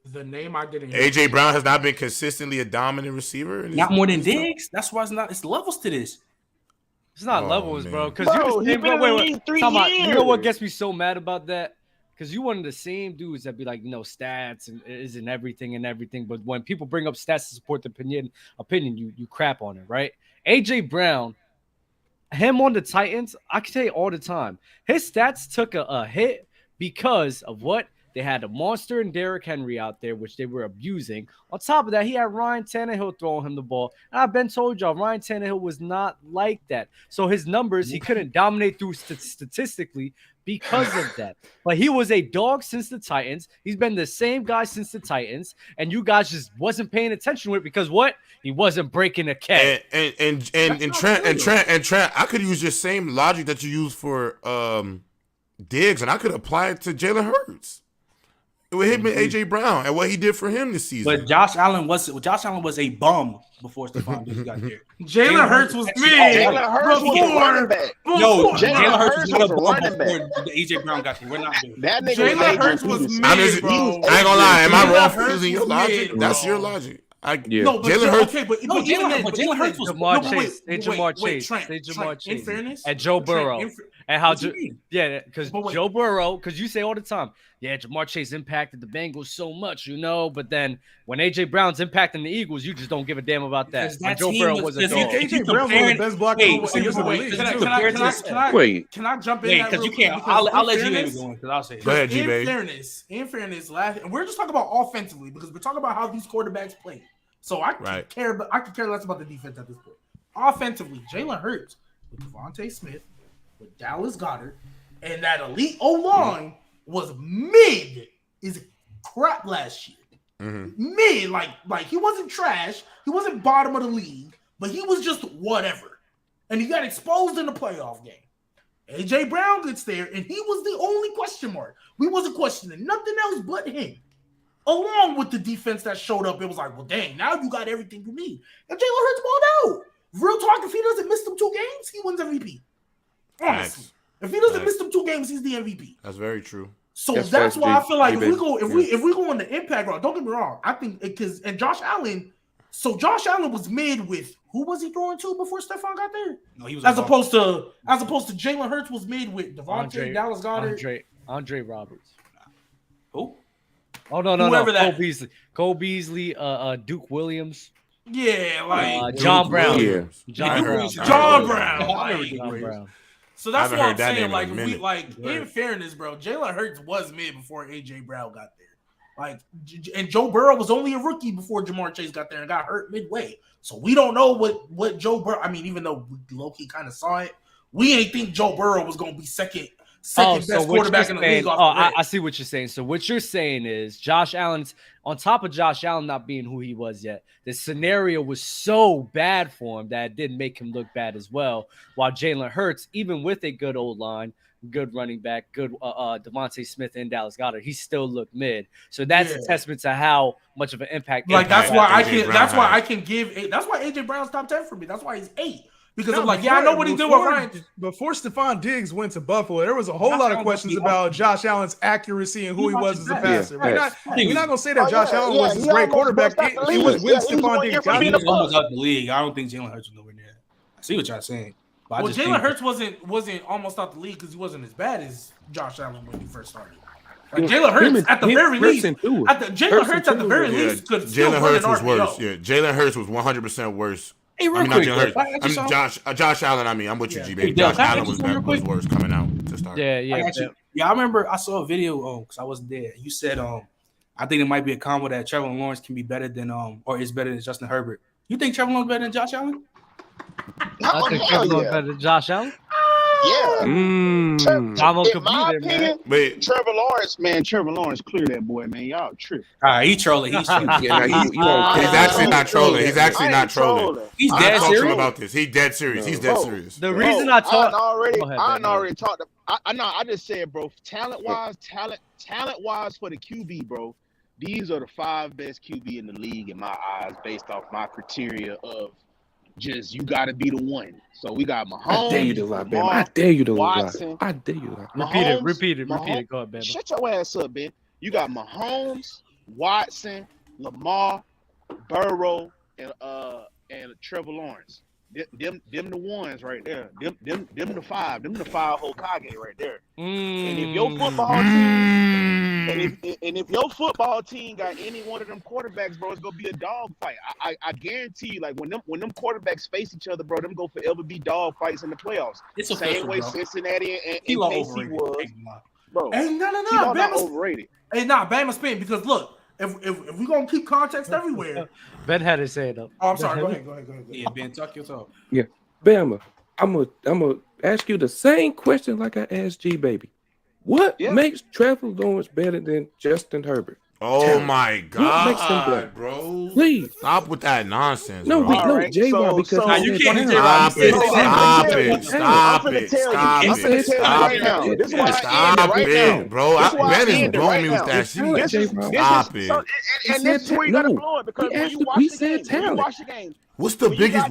The name I didn't hear. AJ Brown has not been consistently a dominant receiver. Not more than Diggs. That's why it's not. It's levels to this. It's not levels, bro. Because he's been in the league 3 years. You know what gets me so mad about that? Because you one of the same dudes that be like, stats and isn't everything. But when people bring up stats to support the opinion, you crap on it, right? AJ Brown, him on the Titans, I can tell you all the time, his stats took a hit because of what? They had a monster and Derrick Henry out there, which they were abusing. On top of that, he had Ryan Tannehill throwing him the ball. And I've been told y'all, Ryan Tannehill was not like that. So his numbers, he couldn't dominate through statistically because of that. But he was a dog since the Titans. He's been the same guy since the Titans. And you guys just wasn't paying attention to it because what? He wasn't breaking a K. And Trent, I could use your same logic that you use for Diggs, and I could apply it to Jalen Hurts. With him and AJ Brown and what he did for him this season. But Josh Allen was a bum before Stephon Diggs got there. Jalen Hurts was mid. Jalen Hurts was a running back. Yo, Jalen Hurts was was a running back. before AJ Brown got there. We're not doing that. Jalen Hurts was mid, bro. I ain't gonna lie. Am I wrong for using your logic? That's your logic. No, but Jalen Hurts. Okay, but Jalen Hurts was Ja'Marr Chase. In fairness, and Joe Burrow. And how because Joe Burrow, because you say all the time, Ja'Marr Chase impacted the Bengals so much, but then when AJ Brown's impacting the Eagles, you just don't give a damn about that. When Joe Burrow was a dog. AJ Brown's one of the best blockers in the league. Can I jump in? Because you can't. I'll let you maybe go in because I'll say it. Go ahead, G-Babe. In fairness, and we're just talking about offensively because we're talking about how these quarterbacks play. So I could care less about the defense at this point. Offensively, Jalen Hurts with Devontae Smith, with Dallas Goedert, and that elite O-line was mid is crap last year. Mm-hmm. Mid, like he wasn't trash. He wasn't bottom of the league, but he was just whatever. And he got exposed in the playoff game. AJ Brown gets there, and he was the only question mark. We wasn't questioning nothing else but him. Along with the defense that showed up, it was like, well, dang, now you got everything you need. And Jalen Hurts balled out. Real talk, if he doesn't miss them 2 games, he wins MVP. Honestly. If he doesn't miss them 2 games, he's the MVP. That's very true. So that's why I feel like if we go on the impact route, don't get me wrong. I think and Josh Allen, Josh Allen was mid with who was he throwing to before Stephon got there? No, he was as opposed to Jalen Hurts was mid with Devontae, Dallas Goedert, Andre Roberts. Who? Oh no! That. Cole Beasley, Duke Williams. Yeah, like John Brown. Yeah. John Brown. So that's what I'm saying. Like, in fairness, bro, Jalen Hurts was mid before AJ Brown got there. Like, and Joe Burrow was only a rookie before Ja'Marr Chase got there and got hurt midway. So we don't know what Joe Burrow. I mean, even though low-key kind of saw it, we ain't think Joe Burrow was going to be second best quarterback in the league. I see what you're saying. So what you're saying is Josh Allen's on top of Josh Allen not being who he was yet. The scenario was so bad for him that it didn't make him look bad as well. While Jalen Hurts, even with a good old line, good running back, good Devontae Smith and Dallas Goedert, he still looked mid. So that's a testament to how much of an impact. Like that's why AJ Brown's top 10 for me. That's why he's 8. Because I'm like, I know what he did with Ryan. Before Stephon Diggs went to Buffalo, there was a whole lot of questions about Josh Allen's accuracy and who he was as a passer. We're not going to say that Josh Allen was a great quarterback. He was with Stephon Diggs. He was almost out the league. I don't think Jalen Hurts was nowhere near that. I see what y'all saying. Well, Jalen Hurts wasn't almost out the league because he wasn't as bad as Josh Allen when he first started. Like Jalen Hurts at the very least, Jalen Hurts at the very least could still Jalen Hurts was worse. Yeah, Jalen Hurts was 100% worse. Hey, Josh Allen. I'm with you, G-Baby. Josh Allen was worse coming out to start. Yeah. I remember I saw a video because I wasn't there. You said I think it might be a combo that Trevor Lawrence can be better than or is better than Justin Herbert. You think Trevor Lawrence better than Josh Allen? I think Trevor Lawrence better than Josh Allen. Yeah. In my opinion, Trevor Lawrence, clear that boy, man. Y'all tripping. All right, he's trolling. He's actually not trolling. He's actually not trolling. He's dead serious about this. He's dead serious. He's dead serious. The reason I talked, I just said, bro, talent wise for the QB, bro. these are the 5 best QB in the league in my eyes, based off my criteria of just you got to be the one. So we got Mahomes. I dare you to lie, Bam. I dare you to Watson, lie. I dare you to lie. Repeat it. Go ahead, Bam. Shut your ass up, Ben. You got Mahomes, Watson, Lamar, Burrow, and Trevor Lawrence. Them the ones right there. Them the 5. Them the 5 Hokage right there. And if your football team, and if your football team got any one of them quarterbacks, bro, it's gonna be a dog fight. I guarantee you, like when them quarterbacks face each other, bro, them go forever be dog fights in the playoffs. It's the same way Cincinnati and KC was. Bro, hey, no, Bama's overrated. Hey, Bama's spin because look, if we're gonna keep context everywhere. Ben had his hand up. Oh, I'm sorry. Go ahead. Yeah, Ben, talk your talk. Yeah, Bama. I'm gonna ask you the same question like I asked G Baby. What makes Trevor Lawrence better than Justin Herbert? Oh my God, what makes him better, bro! Please stop with that nonsense. No, bro. no, J-Rob, because now you can't stop it. Stop it, bro. Ben is blowing me with that shit. Stop it. And this is where you gotta blow it because when you watch the game, what's the biggest?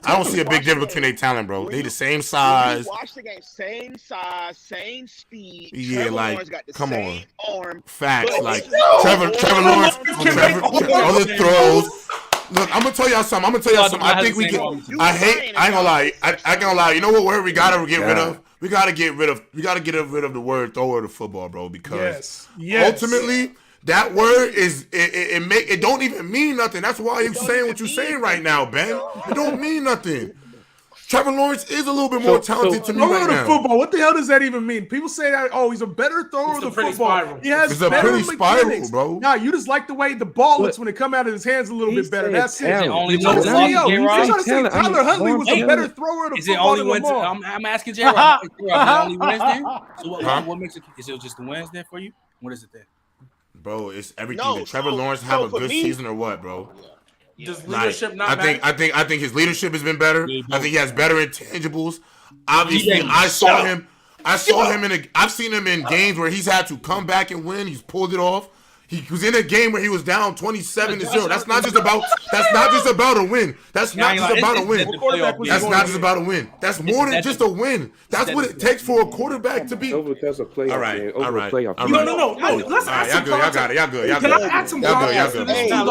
I don't see a big difference between their talent, bro. They the same size. Watch the game, same size, same speed. Yeah, like come on, arm. Facts, like Trevor Lawrence, other throws. Look, I'm gonna tell y'all something. I think we can. I ain't gonna lie. I ain't gonna lie. You know what word we gotta get rid of? We gotta get rid of the word thrower to football, bro. Because ultimately, that word it don't even mean nothing. That's why you're saying what you're saying right now, Ben. It don't mean nothing. Trevor Lawrence is a little bit more talented to me right now. Football. What the hell does that even mean? People say that, he's a better thrower of the football. Spiral. He has it's a pretty spiral, bro. Nah, you just like the way the ball looks when it come out of his hands a little bit better. That's it. Tyler Huntley was a better thrower of the football than Lamar. I'm asking J-Rob. Only Wednesday? So what makes it? Is it just the Wednesday for you? What is it then? Bro, it's everything. Did Trevor Lawrence have a good season or what, bro? Just leadership, I think his leadership has been better. I think he has better intangibles. Obviously, I've seen him in games where he's had to come back and win. He's pulled it off. He was in a game where he was down 27-0. That's not just about a win. That's not just about a win. That's not just about a win. That's more than just a win. That's what it takes for a quarterback to be. Over because of playoff. All right. No. Let's ask some Y'all got it. Can I add some context to this? Y'all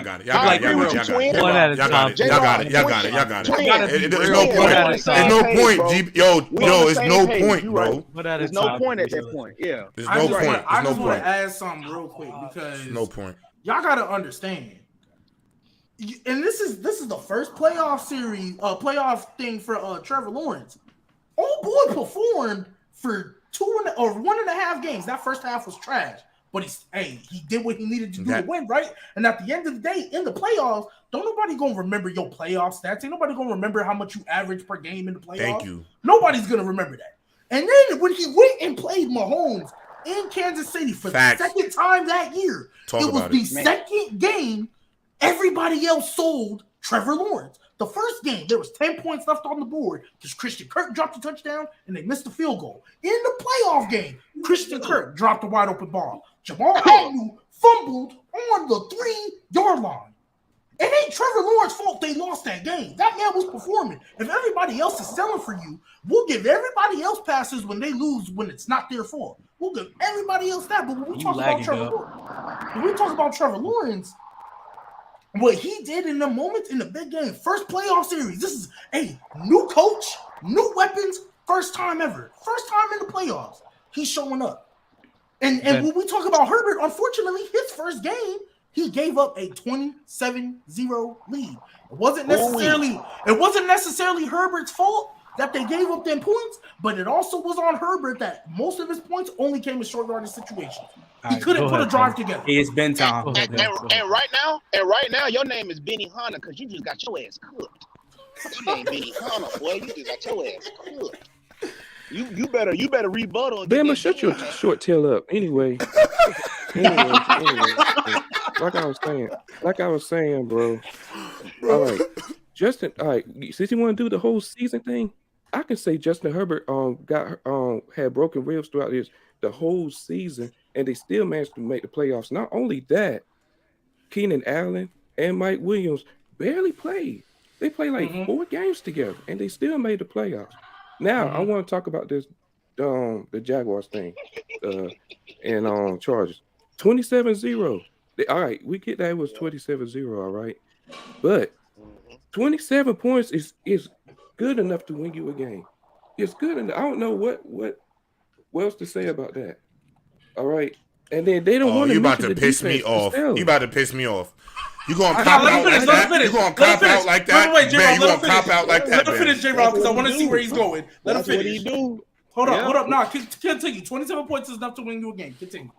got it. There's no point. There's no point. Yo, there's no point, bro. There's no point at that point. Yeah. I just want to add something real quick because no point. Y'all got to understand, and this is the first playoff thing for Trevor Lawrence. Old boy performed for 1.5 games. That first half was trash, but he did what he needed to do to win, right? And at the end of the day, in the playoffs, don't nobody gonna remember your playoff stats. Ain't nobody gonna remember how much you average per game in the playoffs. Thank you. Nobody's gonna remember that. And then when he went and played Mahomes in Kansas City for the second time that year, it was the second game everybody else sold Trevor Lawrence. The first game, there was 10 points left on the board because Christian Kirk dropped a touchdown and they missed the field goal. In the playoff game, Christian Kirk dropped a wide open ball. Ja'Marr fumbled on the 3-yard line. It ain't Trevor Lawrence's fault they lost that game. That man was performing. If everybody else is selling for you, we'll give everybody else passes when they lose when it's not their fault. We'll give everybody else that. But when we talk about Trevor Lawrence, what he did in the moments in the big game, first playoff series, this is a new coach, new weapons, first time ever. First time in the playoffs. He's showing up. And when we talk about Herbert, unfortunately, his first game, he gave up a 27-0 lead. It wasn't necessarily Herbert's fault that they gave up them points, but it also was on Herbert that most of his points only came in short yardage situations. He couldn't put a drive together. It's Ben time. And right now, your name is Benny Hanna because you just got your ass cooked. Your name Benny Hanna, boy. You just got your ass cooked. You better rebuttal. Bama, shut your short tail up. Anyway. Like I was saying, bro. All right, Justin. All right, since you want to do the whole season thing, I can say Justin Herbert had broken ribs throughout the whole season, and they still managed to make the playoffs. Not only that, Keenan Allen and Mike Williams barely played. They played like 4 games together, and they still made the playoffs. Now I want to talk about this, the Jaguars thing, and Chargers. 27-0. All right, we get that it was 27-0, all right. But 27 points is good enough to win you a game. It's good enough. I don't know what else to say about that. All right. And then they don't want to. You about to piss me off. You about to piss me off. You gonna cop out like that? You gonna cop out like that? Man, you gonna cop out like that? Let him finish, J-Rob, because I want to see where he's going. Let him finish. What he do? Hold up. Nah, continue. 27 points is enough to win you a game. Continue.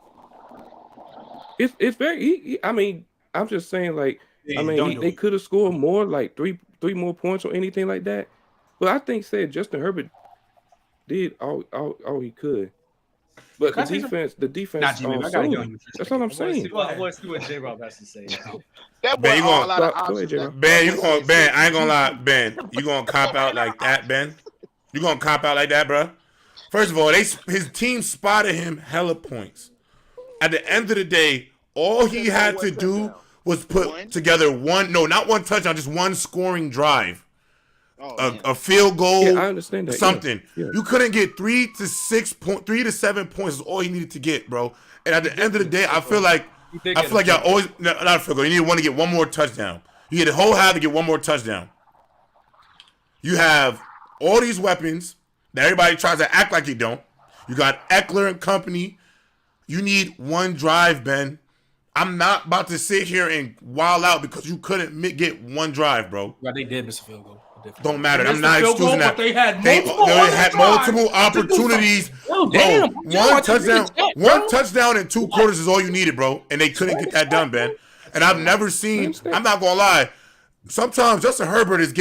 It's very. I mean, I'm just saying, like, they could have scored more, like three more points or anything like that. But I think Justin Herbert did all he could. But the defense. That's all I'm saying. I want to see what J-Rob has to say. That boy Ben, I ain't gonna lie, Ben. You gonna cop out like that, Ben? You gonna cop out like that, bro? First of all, his team spotted him hella points. At the end of the day, all he had to do was put together not one touchdown, just one scoring drive. A field goal, I understand that. Something. Yeah. You couldn't get 3 to 7 points is all you needed to get, bro. And at the end of the day, I feel like y'all always not a field goal. You want to get one more touchdown. You get the whole half to get one more touchdown. You have all these weapons that everybody tries to act like you don't. You got Eckler and company. You need one drive, Ben. I'm not about to sit here and wild out because you couldn't get one drive, bro. Yeah, they did miss a field goal. Don't matter. I'm not excusing that. They had multiple opportunities. Bro, one touchdown in 2 quarters is all you needed, bro. And they couldn't get that done, Ben. And I've never seen, I'm not going to lie, sometimes Justin Herbert is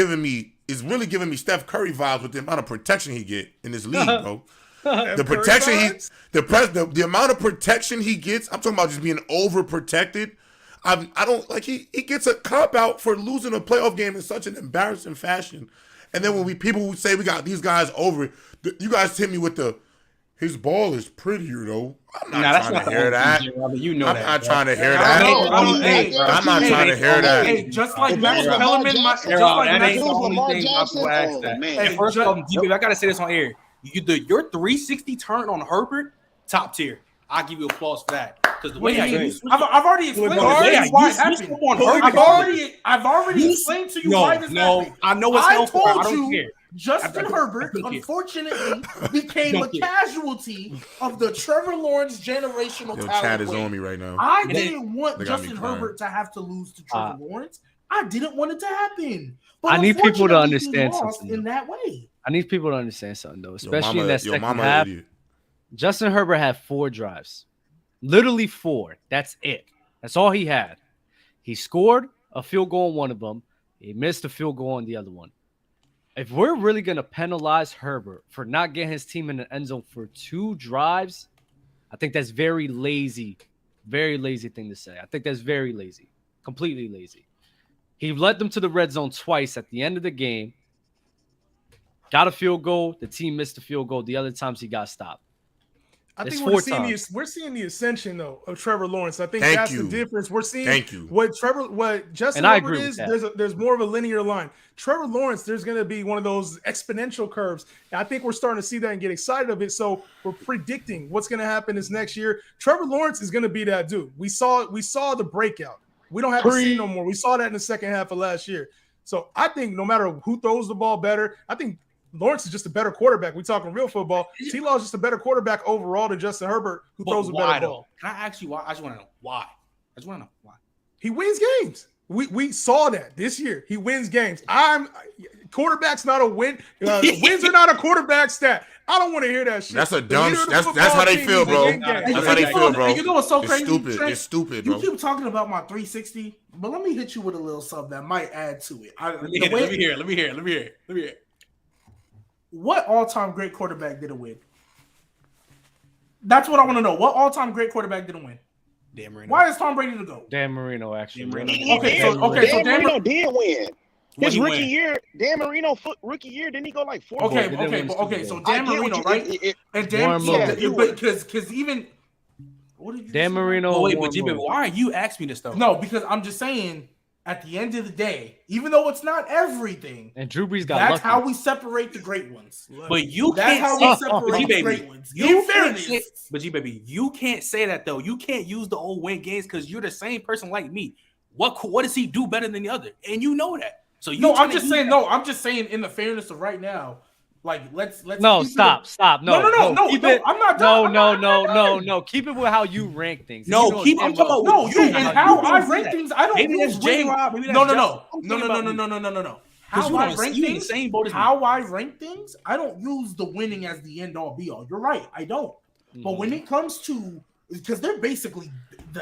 really giving me Steph Curry vibes with the amount of protection he get in this league, bro. The protection the amount of protection he gets, I'm talking about just being overprotected. I don't like he gets a cop out for losing a playoff game in such an embarrassing fashion. And then when people say we got these guys over, you guys hit me with his ball is prettier though. I'm not trying to hear that. You know I'm not trying to hear that. I'm not trying to hear that. Hey, just like Max Kellerman, Hey, first of all, I gotta say this on air. Your 360 turn on Herbert, top tier. I'll give you applause for that. Because the way I've already explained why it happened. I've already explained to you why this happened. I know what's helpful. I don't care. Justin Herbert, unfortunately, became a casualty of the Trevor Lawrence generational talent. Chad is on me right now. I didn't want Justin Herbert to have to lose to Trevor Lawrence. I didn't want it to happen. But I need people to understand something in that way. I need people to understand something though, especially in that second half. Justin Herbert had 4 drives. Literally 4. That's it. That's all he had. He scored a field goal on one of them. He missed a field goal on the other one. If we're really going to penalize Herbert for not getting his team in the end zone for 2 drives, I think that's very lazy thing to say. I think that's very lazy. Completely lazy. He led them to the red zone twice at the end of the game. Got a field goal. The team missed the field goal. The other times he got stopped. I think we're seeing the ascension though of Trevor Lawrence. I think that's the difference. We're seeing what Justin Herbert is. There's more of a linear line. Trevor Lawrence, there's going to be one of those exponential curves. And I think we're starting to see that and get excited of it. So we're predicting what's going to happen this next year. Trevor Lawrence is going to be that dude. We saw the breakout. We don't have to see no more. We saw that in the second half of last year. So I think no matter who throws the ball better, I think Lawrence is just a better quarterback. We talking real football. T-Law is just a better quarterback overall than Justin Herbert, who throws a better ball. Can I ask you why? I just want to know why. He wins games. We saw that this year. He wins games. Quarterback's not a win. Wins are not a quarterback stat. I don't want to hear that shit. That's a dumb. That's how they feel, bro. That's how they feel, bro. You know what's so crazy? It's stupid, bro. You keep talking about my 360, but let me hit you with a little something that might add to it. Let me hear it. What all-time great quarterback didn't win? That's what I want to know. What all-time great quarterback didn't win? Dan Marino. Why is Tom Brady the GOAT? Dan Marino, actually. Okay, so Dan Marino did win. His rookie year, Dan Marino rookie year, didn't he go like 4? Okay. So Dan Marino, right? And Dan, because even what did you Dan Marino. Oh, wait, but G-Baby, why are you asking me this stuff? No, because I'm just saying. At the end of the day, even though it's not everything, and Drew Brees got that's lucky. how we separate the great ones. But you that's can't how we separate the great ones. But G-Baby, you can't say that though. You can't use the old win games because you're the same person like me. What does he do better than the other? And you know that. So you I'm just saying in the fairness of right now, like let's no stop. No. I'm not done. No. Keep it with how you rank things. No, keep on talking about and how I rank things. I don't use J-Rob. No. How I rank things, I don't use the winning as the end all be all. You're right, I don't. But when it comes to, because they're basically,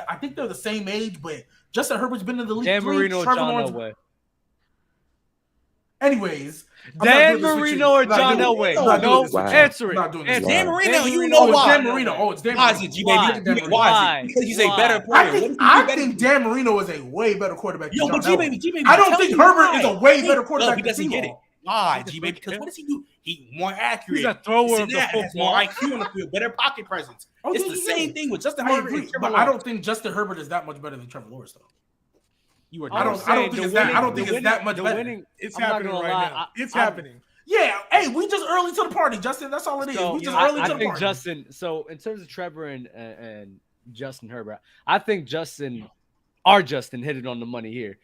I think they're the same age, but Justin Herbert's been in the league. Dan Marino, John Elway. Anyways, Dan Marino or John Elway? No, answer it. Dan Marino, you know why? Dan Marino. It's Dan Marino. Why? Because he's a better player. I think Dan Marino is a way better quarterback. Yo, but G-Baby, I don't think Herbert is a way better quarterback. He doesn't get it. Why, G-Baby? Because what does he do? He's more accurate. He's a thrower of the football. More IQ on the field, better pocket presence. It's the same thing with Justin Herbert. But I don't think Justin Herbert is that much better than Trevor Lawrence, though. I don't think it's that much better. It's happening right now. It's happening. Yeah, hey, we just early to the party, Justin. That's all it is. We just early to the party. Justin. So in terms of Trevor and Justin Herbert, I think our Justin hit it on the money here.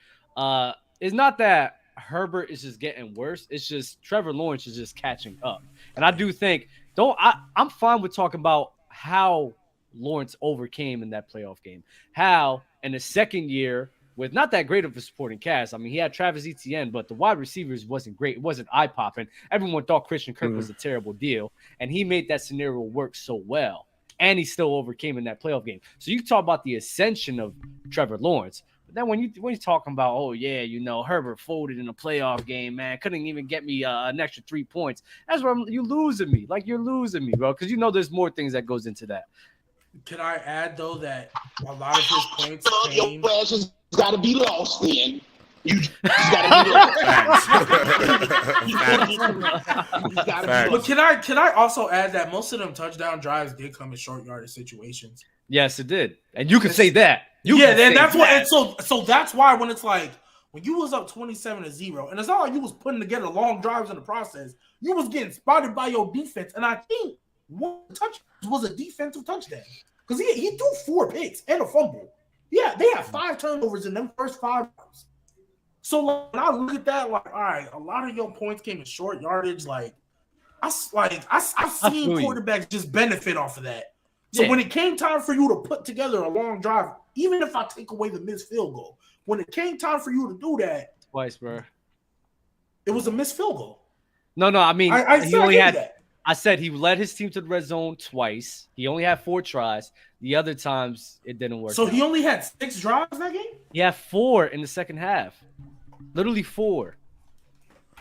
It's not that Herbert is just getting worse. It's just Trevor Lawrence is just catching up. And I do think I'm fine with talking about how Lawrence overcame in that playoff game. How in the second year, with not that great of a supporting cast. I mean, he had Travis Etienne, but the wide receivers wasn't great. It wasn't eye-popping. Everyone thought Christian Kirk was a terrible deal, and he made that scenario work so well, and he still overcame in that playoff game. So you talk about the ascension of Trevor Lawrence, but then when you're talking about, Herbert folded in a playoff game, man, couldn't even get me an extra 3 points. That's where you're losing me. Like, you're losing me, bro, because there's more things that goes into that. Can I add, though, that a lot of his points came... Got to be lost then. You just got to be lost. But can I also add that most of them touchdown drives did come in short yardage situations? Yes, it did, and you can say that. That's why. And so that's why when it's like when you was up 27-0, and it's not like you was putting together long drives in the process, you was getting spotted by your defense, and I think one touch was a defensive touchdown because he threw 4 picks and a fumble. Yeah, they had 5 turnovers in them first 5 rounds. So when I look at that, like, all right, a lot of your points came in short yardage. I've seen quarterbacks just benefit off of that. So when it came time for you to put together a long drive, even if I take away the missed field goal, when it came time for you to do that, twice, bro, it was a missed field goal. No, I mean, he only had that. I said he led his team to the red zone twice. He only had 4 tries. The other times it didn't work. So he only had 6 drives that game? He had 4 in the second half. Literally 4.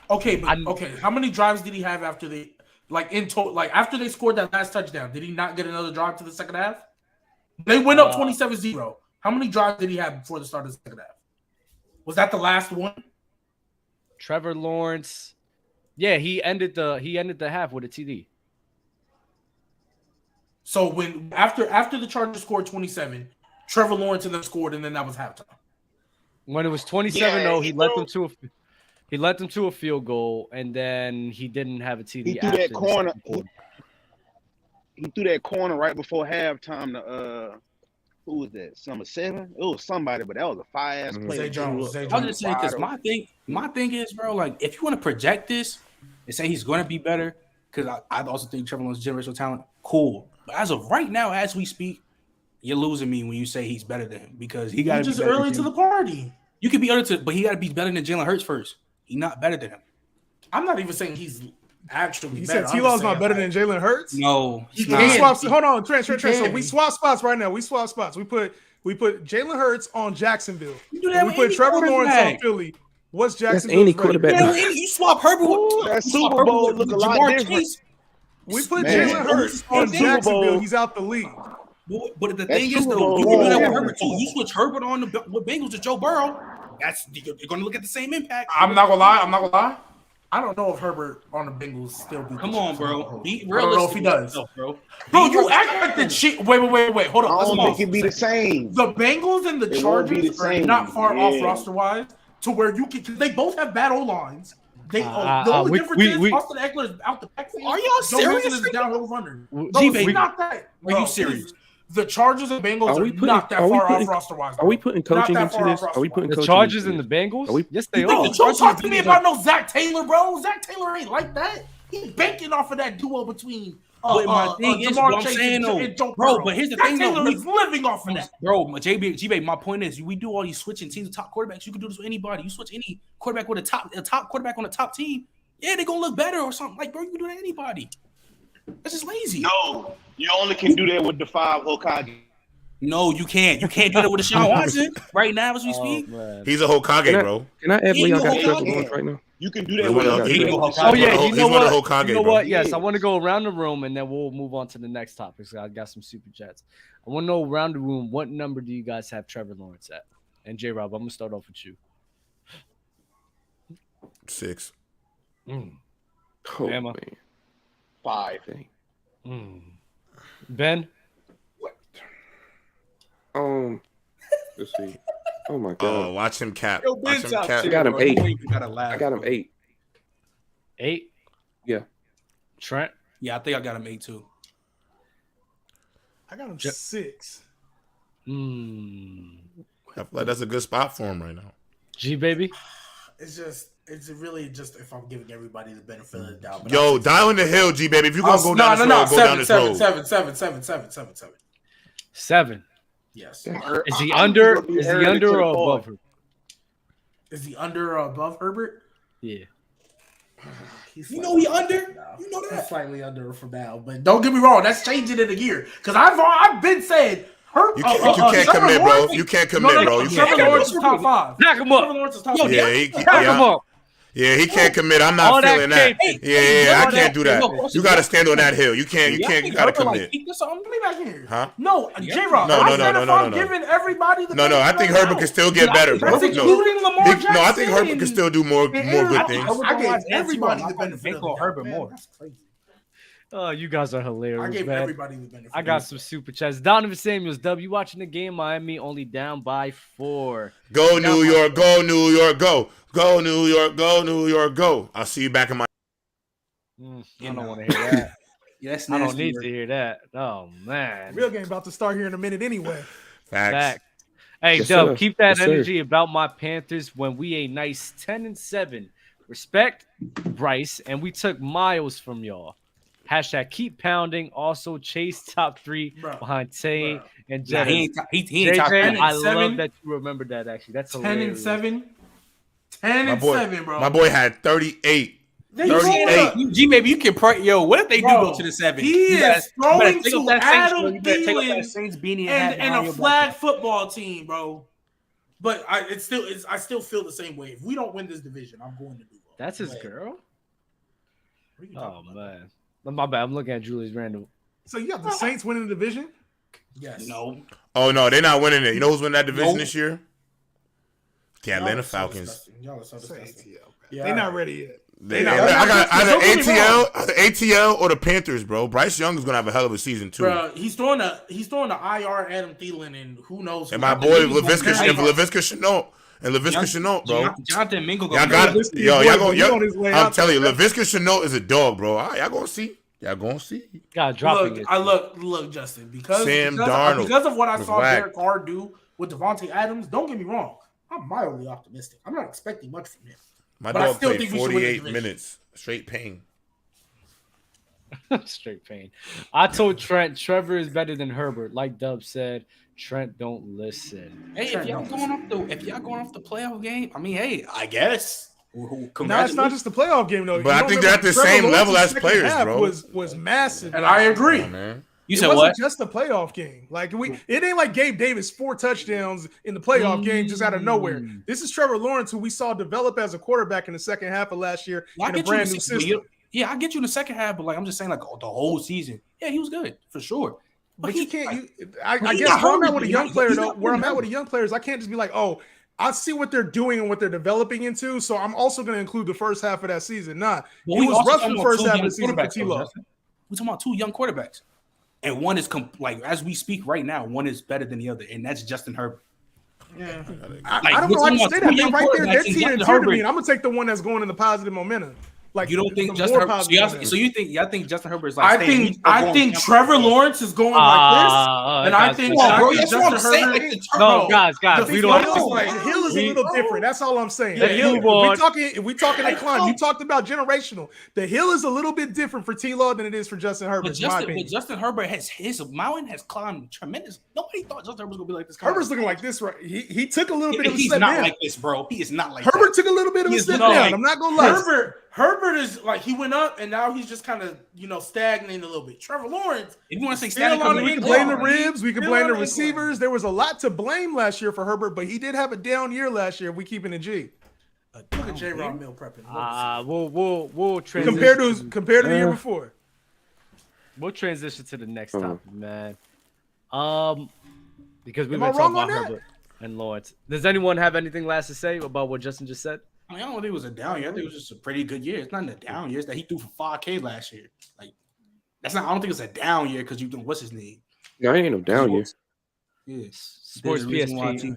Okay, but how many drives did he have after after they scored that last touchdown? Did he not get another drive to the second half? They went up 27-0. How many drives did he have before the start of the second half? Was that the last one? Trevor Lawrence. Yeah, he ended the half with a TD. So when after the Chargers scored 27, Trevor Lawrence and them scored, and then that was halftime. When it was 27-0, he led them to a field goal, and then he didn't have a TD. He threw that corner. He threw that corner right before halftime to who was that? Number 7? It was somebody, but that was a fire-ass play. Zay Jones. I'll just say this. My thing is, bro, like, if you want to project this and say he's going to be better, because I also think Trevor Lawrence is generational talent, cool. But as of right now, as we speak, you're losing me when you say he's better than him, because he got to be just early to the party. You could be early to, but he got to be better than Jalen Hurts first. He's not better than him. I'm not even saying he's actually he better. Said T-Law's not better than Jalen Hurts? No. Hold on, Trent. So we swap spots right now. We put Jalen Hurts on Jacksonville. We put Trevor Lawrence on Philly. What's Jacksonville's any quarterback? Yeah, you swap Herbert with that Super Bowl look a lot different. We put Jalen Hurts on Jacksonville. He's out the league. But the thing is, though, you can do that with Herbert too. You switch Herbert on with Bengals to Joe Burrow. You're going to look at the same impact. I'm not gonna lie. I don't know if Herbert on the Bengals still beat. Come on, bro. Be realistic. I don't know if he does, bro. Bro, you act like the shit. Wait. Hold up. I don't think it'd be the same. The Bengals and the Chargers are not far off roster wise to where you can. Because they both have bad O lines. The only difference is Austin Eckler is out the backfield. Are y'all serious? Joe Mixon is a downhill runner. G-Baby, not that. Are you serious? The Chargers and Bengals are not that far off roster wise. Are we putting coaching into this? Are we putting the Chargers and the Bengals? Yes, they are. Don't talk to me about no Zach Taylor, bro. Zach Taylor ain't like that. He's banking off of that duo between. But my thing is, what I'm saying, but here's the thing, though. He's living off of that. Bro, G-Baby, my point is, we do all these switching teams of top quarterbacks. You can do this with anybody. You switch any quarterback with a top quarterback on a top team. Yeah, they're going to look better or something. Like, bro, you can do that to anybody. That's just lazy. No, you only can do that with the 5 Hokage. No, you can't. You can't do that with Deshaun Watson right now as we speak. Man. He's a Hokage, bro. Can I add what y'all got Trevor Lawrence right now? You can do that with you know what? Yes, I want to go around the room and then we'll move on to the next topic. So I got some super chats. I want to know around the room, what number do you guys have Trevor Lawrence at? And J-Rob, I'm going to start off with you. 6. Oh, Emma. man. 5. Ben? Let's see. Oh my god. Watch him cap. Watch him cap. I got him 8. I got him 8. 8? Yeah. Trent? Yeah, I think I got him 8 too. I got him 6. I feel like that's a good spot for him right now. G-Baby? It's really just if I'm giving everybody the benefit of the doubt. Yo, die on the hill, G-Baby. If you're going to go down this road, go down this road. 7. Yes. Is he under or above her? Is he under or above Herbert? Yeah. You know he under? You know that? He's slightly under for now. But don't get me wrong, that's changing in a year. Because I've been saying you can't commit, bro. You can't commit, bro. Trevor Lawrence is top 5. Knock him up. Trevor Lawrence is top 5. Knock him up. Yeah, he can't commit. I'm not feeling that. Yeah, I can't do that. You got to stand on that hill. You can't. You got to commit. Huh? No, J-Rob. I'm giving everybody the No, I think Herbert can still get better, bro. That's including Lamar Jackson. No, I think Herbert can still do more good things. I gave everybody the benefit of Herbert more. That's crazy. Oh, you guys are hilarious, I gave man. everybody the benefit. I got some super chats. Donovan Samuels, W, watching the game. Miami only down by 4. Go New York, go New York, go. Go New York, go New York, go. I'll see you back in my. I don't want to hear that. Yes, I don't need to hear that. Oh man, real game about to start here in a minute anyway. Facts. Hey, Dub, keep that energy about my Panthers when we a nice 10-7. Respect Bryce, and we took miles from y'all. Hashtag keep pounding. Also, Chase top 3 behind Tay and Jalen. He ain't top 10. I love that you remembered that. Actually, that's hilarious. 10-7. 10-7, bro. My boy had 38. 38. G-Baby, you can pray. Yo, what if they do go to the 7? He is throwing to Adam Thielen and a flag football team, bro. But I still feel the same way. If we don't win this division, I'm going to do it. That's his girl? Oh, man. My bad. I'm looking at Julius Randle. So you got the Saints winning the division? Yes. No. Oh, no. They're not winning it. You know who's winning that division this year? The Atlanta Falcons. Y'all are so disgusting. They're not ready yet. I got either ATL or the Panthers, bro. Bryce Young is gonna have a hell of a season too. Bro, he's throwing the IR Adam Thielen and who knows. And my boy Laviska Shenault, bro. Jonathan Mingo. I'm telling you, Laviska Shenault is a dog, bro. Y'all gonna see. God, dropping it. Look, Justin, because of what I saw Derek Carr do with Devontae Adams. Don't get me wrong. I'm mildly optimistic. I'm not expecting much from him. My dog played 48 minutes straight pain. Straight pain. I told Trent Trevor is better than Herbert. Like Dub said, Trent don't listen. Hey, if y'all going off the playoff game, I mean, hey, I guess. No, it's not just the playoff game though. But I think they're at the same level as players, bro. Was massive, and I agree. Man. You said what? Just a playoff game. Like it ain't like Gabe Davis 4 touchdowns in the playoff game just out of nowhere. This is Trevor Lawrence, who we saw develop as a quarterback in the second half of last year in a brand new system. Yeah, I get you in the second half, but like I'm just saying, like the whole season. Yeah, he was good for sure. But you can't. I guess where I'm at with a young player though, where I'm at with a young player is I can't just be like, oh, I see what they're doing and what they're developing into. So I'm also going to include the first half of that season. It was rough in the first half of the season for T-Law. We're talking about two young quarterbacks. And one is as we speak right now, one is better than the other, and that's Justin Herbert. Yeah, I don't know why you say that. They're right there. They're tier to me, and I'm gonna take the one that's going in the positive momentum. Like you don't think Justin Herbert? So you think Justin Herbert is like? I think Trevor Lawrence is going like this, and I think Justin Herbert. No, guys, we don't. The hill is a little different. That's all I'm saying. If we talking a climb, you talked about generational. The hill is a little bit different for T-Law than it is for Justin Herbert. But Justin Herbert his mountain has climbed tremendous. Nobody thought Justin Herbert was gonna be like this. Herbert's looking like this, right? He took a little bit of a step down. He's not like this, bro. He is not like Herbert took a little bit of a step down. I'm not gonna lie. Herbert is like he went up and now he's just kind of stagnating a little bit. Trevor Lawrence, if you want to say stagnant, we can blame the ribs, we can blame the receivers. There was a lot to blame last year for Herbert, but he did have a down year last year. If we keep it in G. Look at J-Rod meal prepping. We'll transition compared to the year before. We'll transition to the next topic, man. Because we've been talking about Herbert and Lawrence. Does anyone have anything last to say about what Justin just said? I don't think it was a down year. I think it was just a pretty good year. It's not a down year. It's that he threw for 5K last year. Like that's not. I don't think it's a down year because you doing what's his name? No, it ain't no down year. Yeah, Sports PSP.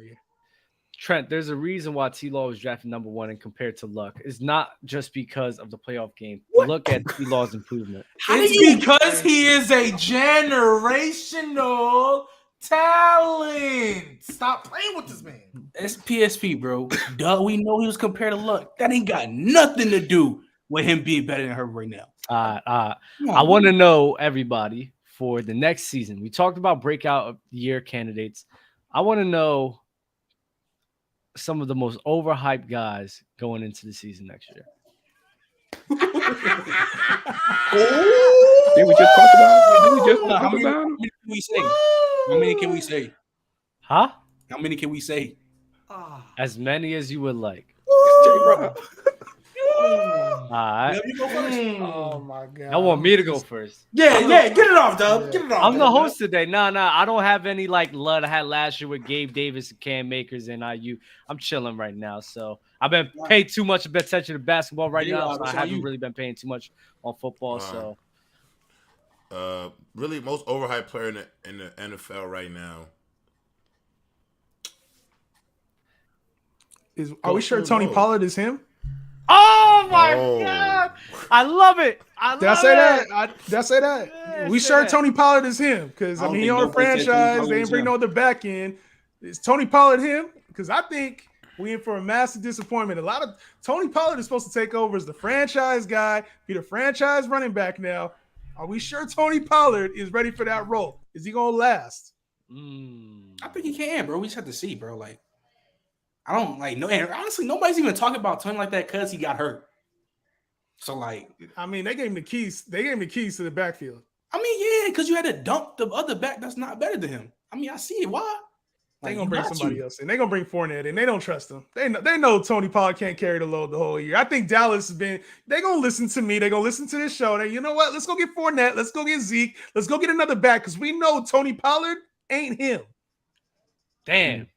Trent, there's a reason why T-Law was drafted number 1 and compared to Luck. It's not just because of the playoff game. Look at T-Law's improvement. It's because he is a generational talent. Stop playing with this man. It's PSP, bro. Duh, we know he was compared to Luck. That ain't got nothing to do with him being better than her right now. I want to know, everybody, for the next season. We talked about breakout of the year candidates. I want to know some of the most overhyped guys going into the season next year. Did we just talk about? How many can we say? How many can we say? Huh? How many can we say? As many as you would like. All right. You go first. Oh my god! I want me to go first. Yeah, get it off, Dub. Get it off. I'm the host today. Nah. I don't have any like love I had last year with Gabe Davis and Cam Akers and IU. I'm chilling right now. So I've been paying too much attention to basketball right now. So I haven't really been paying too much on football. So really most overhyped player in the NFL right now. Are we sure Tony Pollard is him? Oh my god! I love it. Did I say that? Yeah, we sure Tony Pollard is him? Because I mean, he on a franchise. They ain't bring no other back in. Is Tony Pollard him? Because I think we in for a massive disappointment. A lot of Tony Pollard is supposed to take over as the franchise guy, be the franchise running back now. Are we sure Tony Pollard is ready for that role? Is he gonna last? I think he can, bro. We just have to see, bro. Like, I don't like no. And honestly, nobody's even talking about Tony like that because he got hurt. So, like, I mean, they gave him the keys. They gave him the keys to the backfield. I mean, yeah, because you had to dump the other back that's not better than him. I mean, I see it. Why? They gonna bring somebody else in. They gonna bring Fournette in. They don't trust him. They know Tony Pollard can't carry the load the whole year. I think Dallas has been. They gonna listen to me. They gonna listen to this show. You know what? Let's go get Fournette. Let's go get Zeke. Let's go get another back because we know Tony Pollard ain't him. Damn,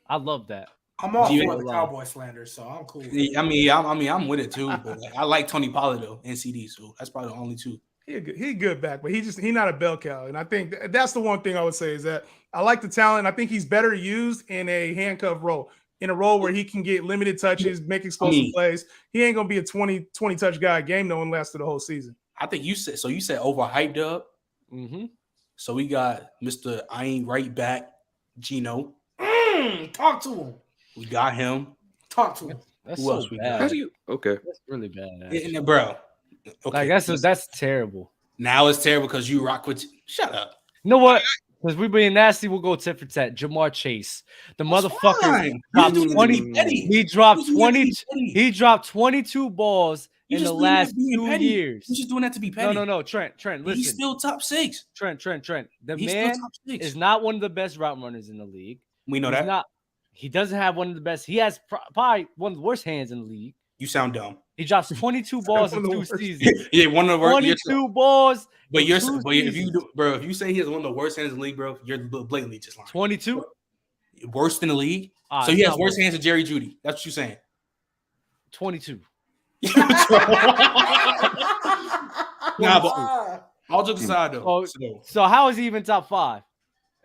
I love that. I'm all for the Cowboy slander, so I'm cool. I mean, I'm with it too. But I like Tony Pollard though and CD, so that's probably the only two. He good back, but he's not a bell cow. And I think that's the one thing I would say is that I like the talent. I think he's better used in a handcuff role, in a role where he can get limited touches, make explosive plays. He ain't gonna be a 20 touch guy a game though, and last through the whole season. I think you said overhyped up. So we got Mr. I ain't right back, Gino. Talk to him. We got him. Talk to him. That's so bad. Okay. That's really bad, yeah, bro. Okay. Like that's terrible. Now it's terrible because you rock with. Shut up. You know what? Because we being nasty, we'll go tit for tat. Jamar Chase, the motherfucker dropped 20. He dropped 20. He dropped 22 balls in the last 2 years. He's just doing that to be petty. No. Trent, listen. He's still top 6. Trent. The man is not one of the best route runners in the league. We know that. He doesn't have one of the best. He has probably one of the worst hands in the league. You sound dumb. He drops 22 balls in 2 seasons. Yeah, one of the worst. 22 balls. But if you say he has one of the worst hands in the league, bro, you're blatantly just lying. 22. Worse than the league. So he has worse hands than Jerry Jeudy. That's what you're saying. 22. Nah, but all jokes aside though. So how is he even top 5?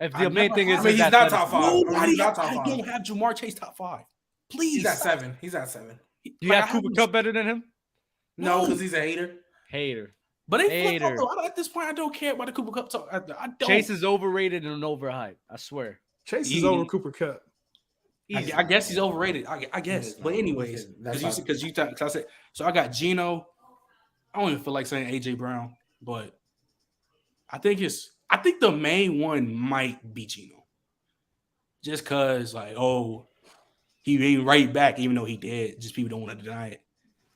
If the main thing is, he's not top 5. Nobody, I don't have Ja'Marr Chase top 5. Please, he's at 7. He's at 7. Do you have Cooper Kupp better than him? No, because he's a hater. But at this point, I don't care about the Cooper Kupp talk. I don't. Chase is overrated and overhyped. I swear. Chase is over Cooper Kupp. I guess he's overrated. I guess. But anyways, because you thought, I said, so I got Geno. I don't even feel like saying AJ Brown, but I think the main one might be Geno. Just because, like, he ain't right back, even though he did. Just people don't want to deny it.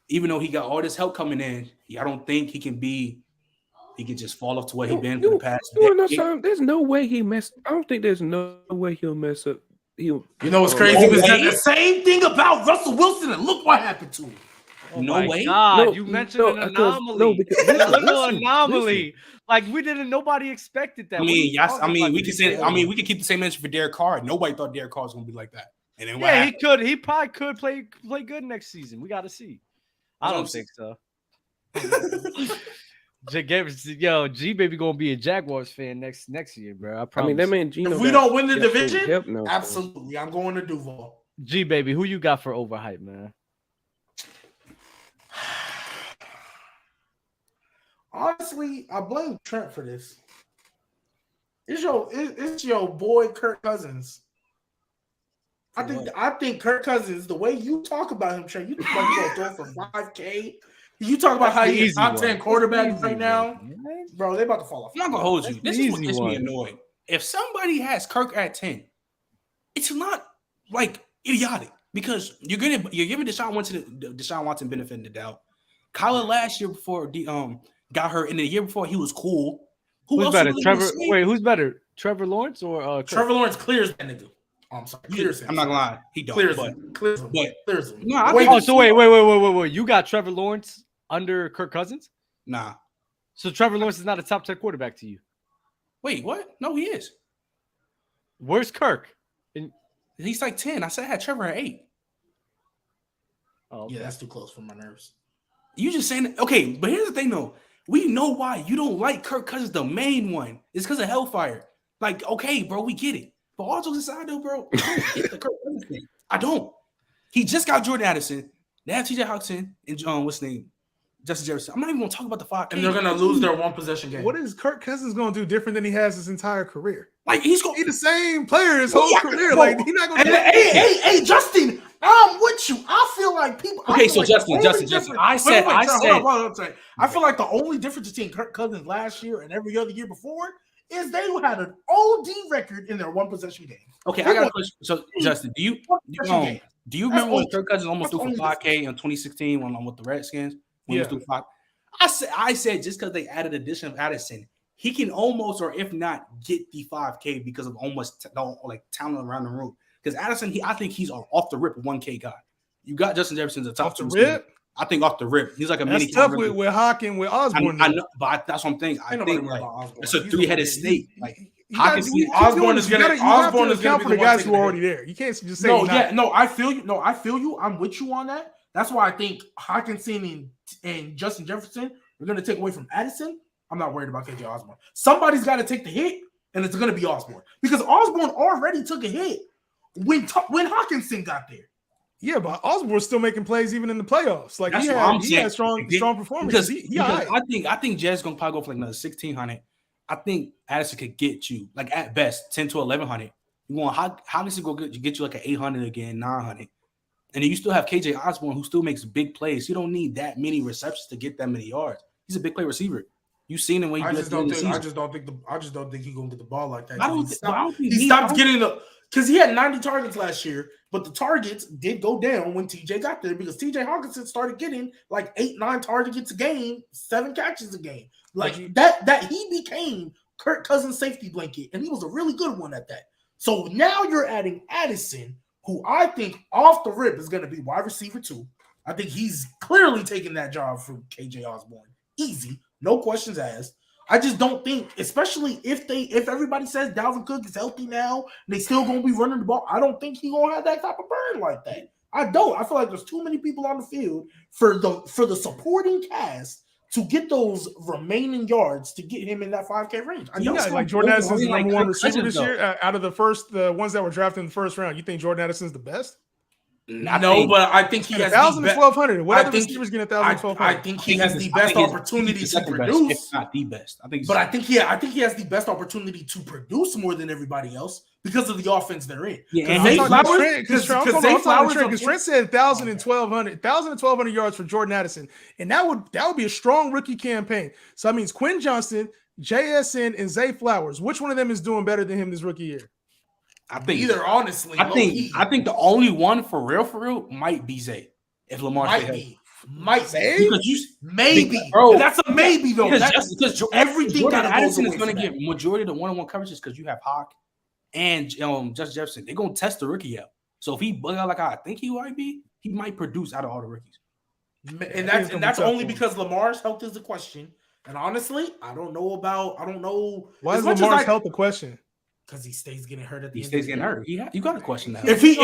Even though he got all this help coming in, I don't think he can just fall off to what he's been for the past. There's no way he messed. I don't think there's no way he'll mess up. You know what's crazy? Was that the same thing about Russell Wilson, and look what happened to him. No way. God, you mentioned an anomaly. A little anomaly. Like nobody expected that. We can keep the same answer for Derek Carr. Nobody thought Derek Carr was gonna be like that. And then he could. He probably could play good next season. We got to see. I don't think so. G baby gonna be a Jaguars fan next year, bro. I promise. That man Geno. If we don't win the division, absolutely, I'm going to Duval. G baby, who you got for overhype, man? Honestly, I blame Trent for this. It's your boy Kirk Cousins. I think Kirk Cousins, the way you talk about him, Trent, you think like he's gonna throw for 5K. You talk about how he's top 10 quarterback right now, bro. They about to fall off. I'm not gonna hold you. This is what gets me annoyed. If somebody has Kirk at 10, it's not like idiotic because you're giving Deshaun Watson benefit of the doubt. Kyler last year before got hurt, and the year before he was cool. Who's better, Trevor? Wait, who's better, Trevor Lawrence or Kirk? Trevor Lawrence clears that nigga. I'm sorry, I'm not gonna lie, he don't. Clears him. No, wait. You got Trevor Lawrence under Kirk Cousins? Nah. So Trevor Lawrence is not a top 10 quarterback to you? Wait, what? No, he is. Where's Kirk? He's like 10. I said I had Trevor at 8. Oh, okay. Yeah, that's too close for my nerves. You just saying okay, but here's the thing though. We know why you don't like Kirk Cousins, the main one. It's because of Hellfire. Like, okay, bro, we get it. But all jokes aside, though, bro, I don't get the Kirk Cousins thing. I don't. He just got Jordan Addison. They have TJ Hawkinson and what's his name? Justin Jefferson. I'm not even going to talk about the 5K. And they're going to lose their one possession game. What is Kirk Cousins going to do different than he has his entire career? Like, he's going to be the same player his whole career. Bro. Like, he's not going to Hey, Justin, I'm with you. I feel like people. Okay, so like Justin. I feel like the only difference between Kirk Cousins last year and every other year before is they had an OD record in their one possession game. Okay, I got a question. So, Justin, do you remember when Kirk Cousins almost threw for 5K in 2016 when with the Redskins? When he was through 5? I said just because they added addition of Addison, he can almost, or if not, get the 5K because of almost like talent around the room. Because Addison, I think he's off the rip 1K guy. You got Justin Jefferson the top 2. Rip? I think off the rip. He's like a mini. Tough with Hawkins, with Osborne. I know, but that's what I'm thinking. I think like it's a 3-headed snake. Like Osborne is going to count for the guys who are already there. You can't just say I feel you. I'm with you on that. That's why I think Hawkinson and Justin Jefferson are going to take away from Addison. I'm not worried about KJ Osborne. Somebody's got to take the hit, and it's going to be Osborne because Osborne already took a hit when Hawkinson got there. Yeah, but Osborne's still making plays even in the playoffs. Like he had strong performance. Because I think Jazz gonna probably go for like another 1,600. I think Addison could get you like at best 10 to 1,100. You want Hawkinson go get you like an 800 again, 900, and then you still have KJ Osborne who still makes big plays. You don't need that many receptions to get that many yards. He's a big play receiver. You've seen him when he I just don't think he's gonna get the ball like that. He stopped getting the. Because he had 90 targets last year, but the targets did go down when TJ got there because TJ Hawkinson started getting like 8-9 targets a game, 7 catches a game. Like that he became Kirk Cousins' safety blanket, and he was a really good one at that. So now you're adding Addison, who I think off the rip is going to be wide receiver 2. I think he's clearly taking that job from KJ Osborne. Easy, no questions asked. I just don't think, especially if everybody says Dalvin Cook is healthy now, and they still gonna be running the ball. I don't think he's gonna have that type of burn like that. I don't. I feel like there's too many people on the field for the supporting cast to get those remaining yards to get him in that 5K range. I don't like Jordan Addison's the number one receiver this year. Out of the ones that were drafted in the first round, you think Jordan Addison's the best? But I think he has 1,000 to 1,200. What other receivers get 1,000 to 1,200? I think he has the best opportunity to produce. If not the best, I think he has the best opportunity to produce more than everybody else because of the offense they're in. Yeah, because Trent said 1,000 and 1,200 yards for Jordan Addison, and that would be a strong rookie campaign. So that means Quinn Johnston, JSN, and Zay Flowers. Which one of them is doing better than him this rookie year? I think either, honestly. I think the only one for real might be Zay. If Lamar might be because maybe, bro. That's a maybe though. Because everything Jordan Addison is going to get majority of the one-on-one coverages because you have Hawk and Justin Jefferson. They're going to test the rookie out. So if he bug out like I think he might be, he might produce out of all the rookies. And that's only because Lamar's health is the question. And honestly, I don't know. Why is Lamar's health the question? Because he stays getting hurt at the end. He stays getting hurt. Yeah, you got a question now. If he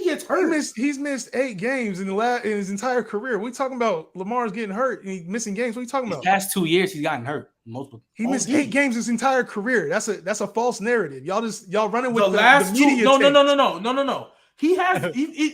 gets hurt, he's missed 8 games in his entire career. We talking about Lamar's getting hurt and he's missing games. What are you talking about? The past 2 years he's gotten hurt. He missed 8 games his entire career. That's a false narrative. Y'all running with the last the media. No. He has.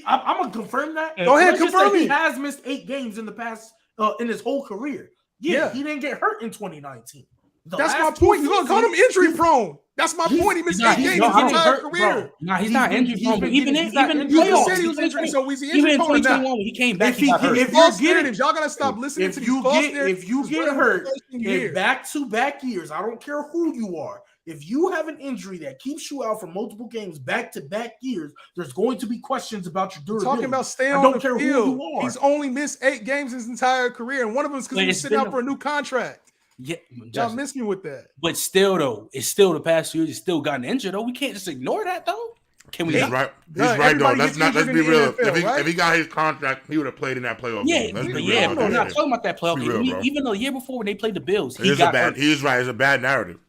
I'm gonna confirm that. Go ahead, confirm it. He has missed 8 games in the past in his whole career. Yeah, he didn't get hurt in 2019. That's my point. You're gonna call him injury prone. That's my point. He missed 8 games his entire career. Nah, he's not injury prone. But even in playoffs, said he was injured, so is he even injury in prone? 2021 when he came back, If you're getting, y'all gotta stop listening to these false narratives. If you get hurt in back-to-back years, I don't care who you are. If you have an injury that keeps you out for multiple games back-to-back years, there's going to be questions about your durability. Talking about staying on the field. He's only missed 8 games his entire career, and one of them is because he was sitting out for a new contract. Yeah, y'all miss me with that. But still, though, it's still the past 2 years. He's still gotten injured, though. We can't just ignore that, though. Can we? He's right. He's right, though. Let's be real. If he got his contract, he would have played in that playoff game. We're not talking about that playoff game. Even the year before when they played the Bills, he got hurt. He is right. It's a bad narrative.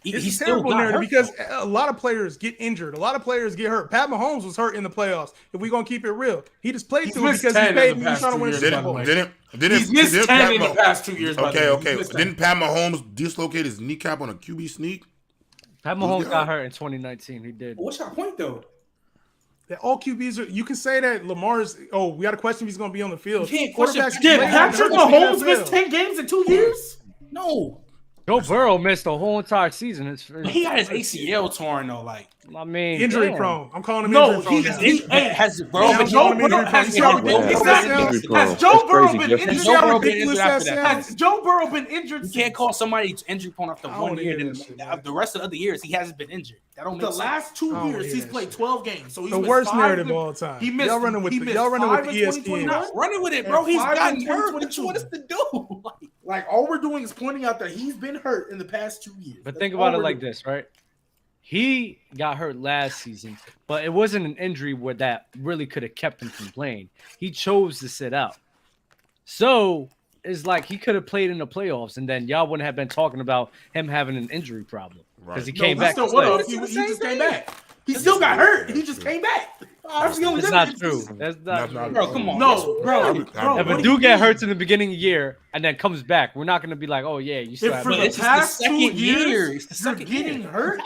It's a terrible narrative because a lot of players get injured. A lot of players get hurt. Pat Mahomes was hurt in the playoffs. If we're going to keep it real, he just played through it because he paid and he was trying to win a Super Bowl. He's missed 10 in the past 2 years. Okay. Didn't Pat Mahomes dislocate his kneecap on a QB sneak? Pat Mahomes got hurt in 2019. He did. What's your point, though? That all QBs are. You can say that Lamar's. Oh, we got a question if he's going to be on the field. Did Patrick Mahomes miss 10 games in 2 years? No. Joe Burrow missed the whole entire season. He got his ACL torn though. Like, I mean, injury prone. I'm calling him injury prone. Has Joe Burrow been injured? Has Joe Burrow been injured? You can't call somebody injury prone after 1 year. The rest of the other years, he hasn't been injured. That don't make sense. The last 2 years, he's played 12 games. So he's the worst narrative of all time. Y'all running with ESPN. Not running with it, bro. He's gotten hurt. What you want us to do? Like, all we're doing is pointing out that he's been hurt in the past 2 years. But think about it like this, right? He got hurt last season, but it wasn't an injury where that really could have kept him from playing. He chose to sit out. So it's like he could have played in the playoffs, and then y'all wouldn't have been talking about him having an injury problem because he came back. He just came back. He still got hurt. He just came back. That's the only difference. That's not true. That's not bro, come on. No, bro. If a dude get hurt in the beginning of the year and then comes back, we're not going to be like, oh, yeah, you still have the past 2 years, you're getting hurt.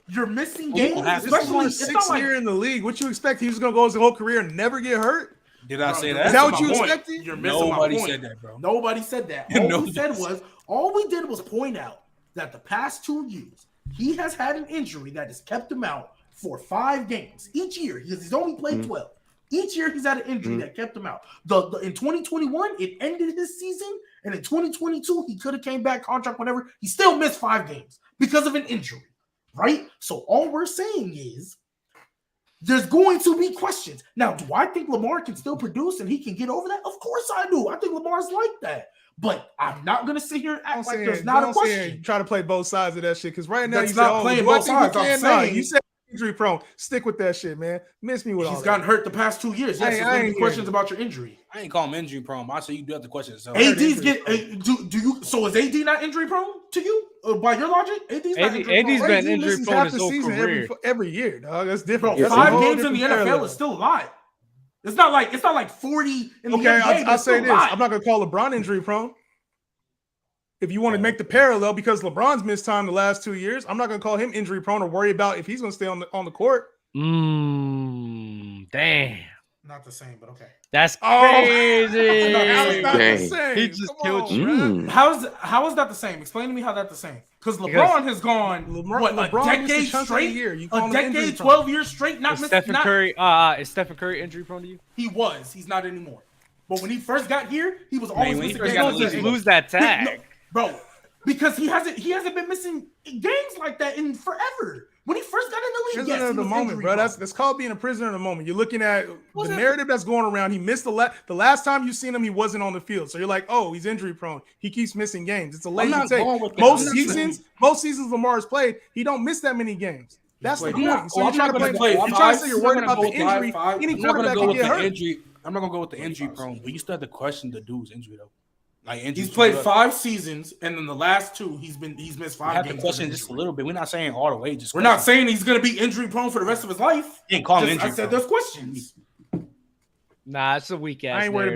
You're missing games. Especially 6th year in the league. What you expect? He was going to go his whole career and never get hurt? Did I say that? Is that what you expected? You're missing my point. Nobody said that, bro. Nobody said that. All we did was point out that the past 2 years, he has had an injury that has kept him out for 5 games each year. He's only played 12. Each year he's had an injury that kept him out. In 2021, it ended his season, and in 2022, he could have came back, contract, whatever. He still missed 5 games because of an injury, right? So all we're saying is there's going to be questions. Now, do I think Lamar can still produce and he can get over that? Of course I do. I think Lamar's like that. But I'm not going to sit here and act like there's not a question. Try to play both sides of that shit, because right now that's not playing both sides. I'm saying you said injury prone. Stick with that shit, man. Miss me with all that. He's gotten hurt the past 2 years. Yes, there's going to be questions about your injury. I ain't call him injury prone. I say you do have the questions. So AD's get do you? So is AD not injury prone? to you by your logic? AD's been injury prone his whole career. Every year, dog. That's different. Bro, 5 games in the NFL is still a lot. It's not like 40 in the NBA. Okay, I'll say this. I'm not gonna call LeBron injury prone. If you want to make the parallel, because LeBron's missed time the last 2 years, I'm not gonna call him injury prone or worry about if he's gonna stay on the court. Damn. Not the same, but okay. That's crazy. Not the same. He just killed you. How is that the same? Explain to me how that's the same. Because LeBron has gone a decade straight. A decade, 12 years straight. Not is Stephen Curry. Is Stephen Curry injury prone to you? He was. He's not anymore. But when he first got here, he was always missing games. Don't just lose that tag, bro. Because he hasn't been missing games like that in forever. When he first got in the league, prisoner of the moment, bro. That's called being a prisoner of the moment. You're looking at the narrative that's going around. He missed the last time you seen him, he wasn't on the field. So you're like, oh, he's injury prone. He keeps missing games. It's a lazy take. Most seasons Lamar has played, he don't miss that many games. That's the point. So you're trying to say you're worried about the injury. Any quarterback can get hurt. I'm not gonna go with the injury prone, but you still have to question the dude's injury though. Like he's played 5 seasons, and in the last 2, he's missed 5 games. Have to question just a little bit. We're not saying all the way. We're not saying he's going to be injury prone for the rest of his life. You can't call him injury. I said there's questions. Nah, it's a weak ass. I ain't worried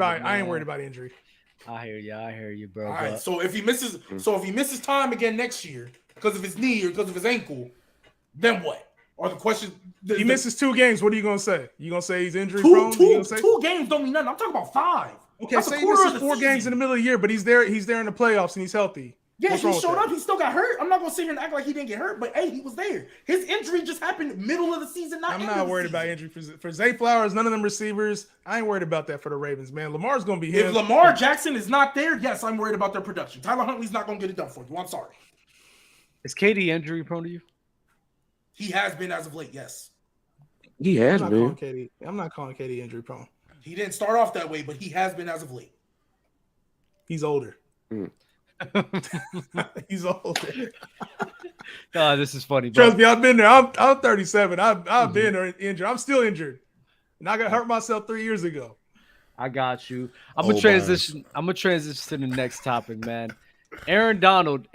about injury. I hear you, bro. All right. So if he misses time again next year because of his knee or because of his ankle, then what? Or the question? He misses 2 games. What are you gonna say? You gonna say he's injury prone? 2 games don't mean nothing. I'm talking about 5. Okay, say he misses 4 games in the middle of the year, but he's there in the playoffs and he's healthy. Yeah, he showed up. He still got hurt. I'm not gonna sit here and act like he didn't get hurt, but hey, he was there. His injury just happened middle of the season. I'm not worried about injury for Zay Flowers. None of them receivers. I ain't worried about that for the Ravens, man. Lamar's gonna be him. If Lamar Jackson is not there, yes, I'm worried about their production. Tyler Huntley's not gonna get it done for you. I'm sorry. Is KD injury prone to you? He has been as of late. Yes, he has been. I'm not calling KD injury prone. He didn't start off that way, but he has been as of late. He's older. He's older. God, this is funny. Trust me, I've been there. I'm 37. I've been injured. I'm still injured, and I got hurt myself 3 years ago. I got you. I'm gonna transition to the next topic, man. Aaron Donald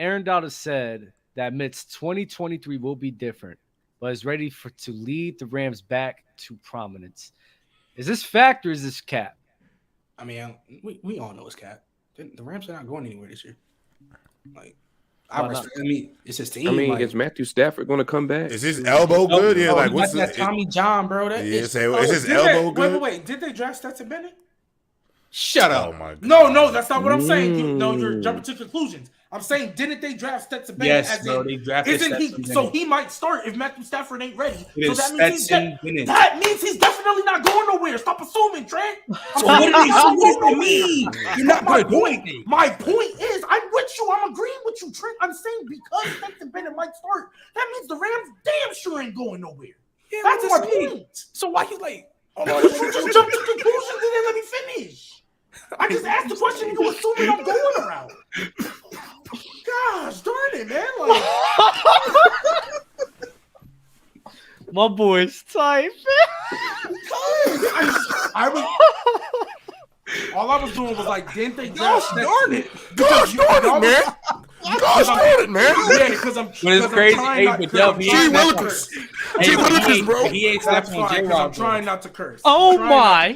said that admits 2023 will be different, but is ready to lead the Rams back to prominence. Is this fact or is this cap? I mean, we all know it's cap. The Rams are not going anywhere this year. Like, it's his team. I mean, is Matthew Stafford going to come back? Is his elbow good? Yeah, like what's that? Tommy John, bro. Is his elbow good? Wait. Did they draft Stetson Bennett? Shut up. Oh my God. No, that's not what I'm saying. No, you're jumping to conclusions. I'm saying, didn't they draft Stetson Bennett? Yes, bro. They drafted Stetson Bennett. So he might start if Matthew Stafford ain't ready. So that means he's definitely not going nowhere. Stop assuming, Trent. So what do you mean? You're not my point. My point is, I'm with you. I'm agreeing with you, Trent. I'm saying because Stetson Bennett might start, that means the Rams damn sure ain't going nowhere. Yeah, that's my point. So why you like? You just jumped to conclusions and then let me finish. I just asked the question and you assuming I'm going around. Gosh darn it, man. My boy's tight, man. All I was doing was like, didn't they draft darn it. Gosh darn it, man. Gosh darn it, man. Yeah, because I'm crazy. Gee Willikers, bro. He ain't stepping on J-Rob. I'm trying not to curse. Oh my.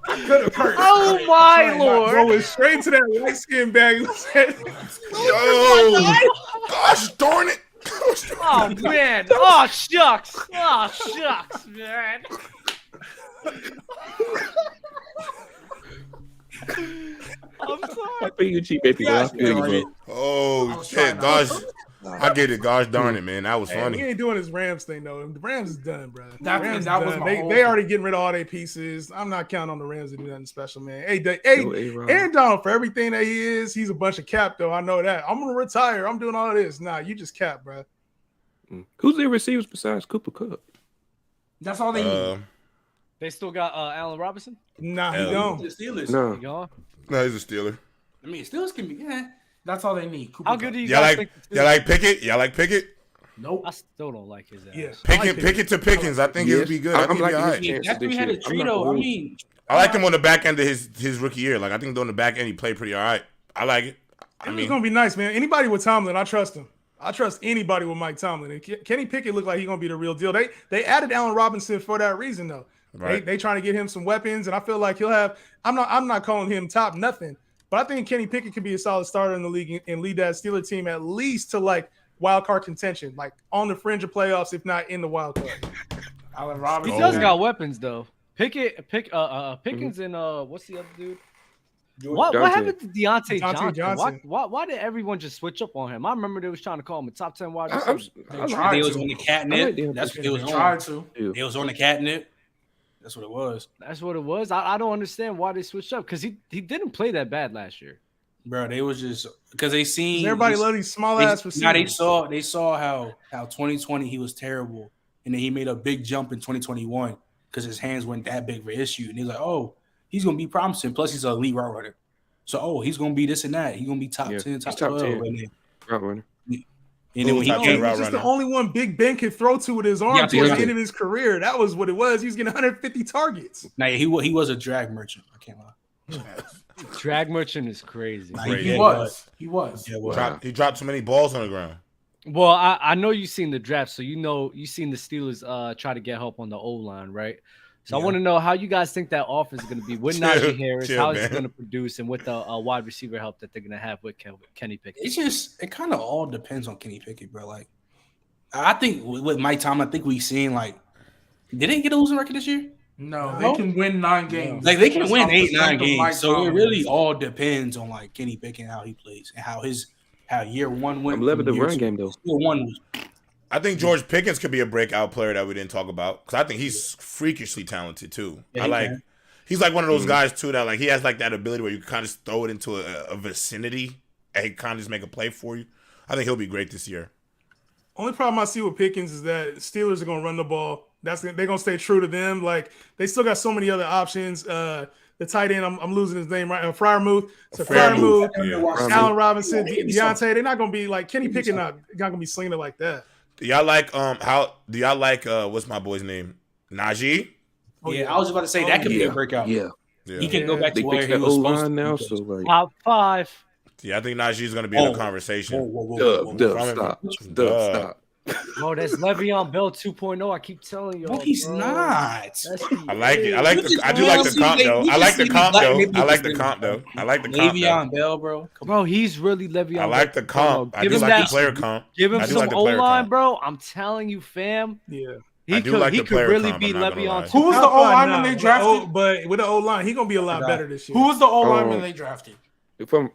I could have cursed. Oh my Lord. Bro went straight to that light skin bag. Yo. Gosh darn it. Oh man. Oh shucks, man. I'm sorry. I feel you, cheap baby. I feel you, bro. Oh shit, gosh. I get it. Gosh darn it, man. That was funny. He ain't doing his Rams thing though. The Rams is done, bro. That was my whole they already getting rid of all their pieces. I'm not counting on the Rams to do nothing special, man. Hey, Aaron Donald, for everything that he is, he's a bunch of cap though. I know that. I'm gonna retire. I'm doing all of this. Nah, you just cap, bro. Who's their receivers besides Cooper Kupp? That's all they need. They still got Allen Robinson? Nah, he don't. The Steelers. No. No, he's a Steeler. I mean, Steelers can be. Yeah. That's all they need. How good do you Y'all guys like think? y'all like Pickett? Y'all like Pickett? Nope. I still don't like his ass. Yeah. Pickett to Pickens. I think it would be good. I think he'd be all right. That's we had a trio. I mean, I like him on the back end of his rookie year. Like I think on the back end he played pretty all right. I like it. It's gonna be nice, man. Anybody with Tomlin, I trust him. I trust anybody with Mike Tomlin. And Kenny Pickett looked like he's gonna be the real deal. They added Allen Robinson for that reason, though. Right. They trying to get him some weapons, and I feel like he'll have. I'm not calling him top nothing, but I think Kenny Pickett could be a solid starter in the league and lead that Steelers team at least to like wild card contention, like on the fringe of playoffs, if not in the wild card. Allen Robinson. He does got weapons though. Pickens and what's the other dude? What happened to Deontay Johnson? Why did everyone just switch up on him? I remember they was trying to call him a top 10 wide receiver. They was on the catnip. That's what it was on. It was on the catnip. That's what it was. That's what it was. I don't understand why they switched up because he didn't play that bad last year. Bro, they was just because they seen everybody love these small ass receivers. Now they saw how 2020 he was terrible, and then he made a big jump in 2021 because his hands weren't that big of an issue, and he's like, oh, he's gonna be promising. Plus, he's an elite route runner. So, he's gonna be this and that. He's gonna be top 10, top 12 route runner. And then when he came, he's just the only one Big Ben could throw to with his arm towards the end of his career. That was what it was. He was getting 150 targets. Now he was a drag merchant. I can't lie. Drag merchant is crazy. He was. He dropped too many balls on the ground. Well, I know you've seen the draft, so you've seen the Steelers try to get help on the O-line, right? So I want to know how you guys think that offense is going to be with Najee Harris, how is it going to produce, and with the wide receiver help that they're going to have with Kenny Pickett. It kind of all depends on Kenny Pickett, bro. Like, I think with Mike Tomlin, I think we've seen like, did they get a losing record this year? No, they can win 9 games. Like they can win 8-9 games. So it really all depends on like Kenny Pickett and how he plays and how year one went. I'm loving the run game though. Year one was. I think George Pickens could be a breakout player that we didn't talk about because I think he's freakishly talented too. Yeah, he's like one of those guys too that like he has like that ability where you can kind of throw it into a vicinity and he kind of just make a play for you. I think he'll be great this year. Only problem I see with Pickens is that Steelers are going to run the ball. They're going to stay true to them. Like they still got so many other options. The tight end, I'm losing his name right. Fryermuth. So Fryermuth, Allen Robinson, Deontay. They're not going to be like Kenny Pickett. Not going to be slinging it like that. Do y'all like what's my boy's name? Najee? I was about to say that could be a breakout. Yeah. He can go back to They where fixed he that was O-line supposed to now, be. so like Top 5. Yeah, I think Najee's going to be in the conversation. Stop. Oh, that's Le'Veon Bell 2.0. I keep telling you. No, he's not. I like it. I do like the comp though. I like the comp though. Le'Veon Bell, bro. He's really Le'Veon. I like the comp. I do like the player comp. Give him some O-line, bro. I'm telling you, fam. Yeah. He could really be Le'Veon. Who was the O-lineman they drafted? But with the O-line, he's going to be a lot better this year. Who was the O-lineman they drafted? Darnell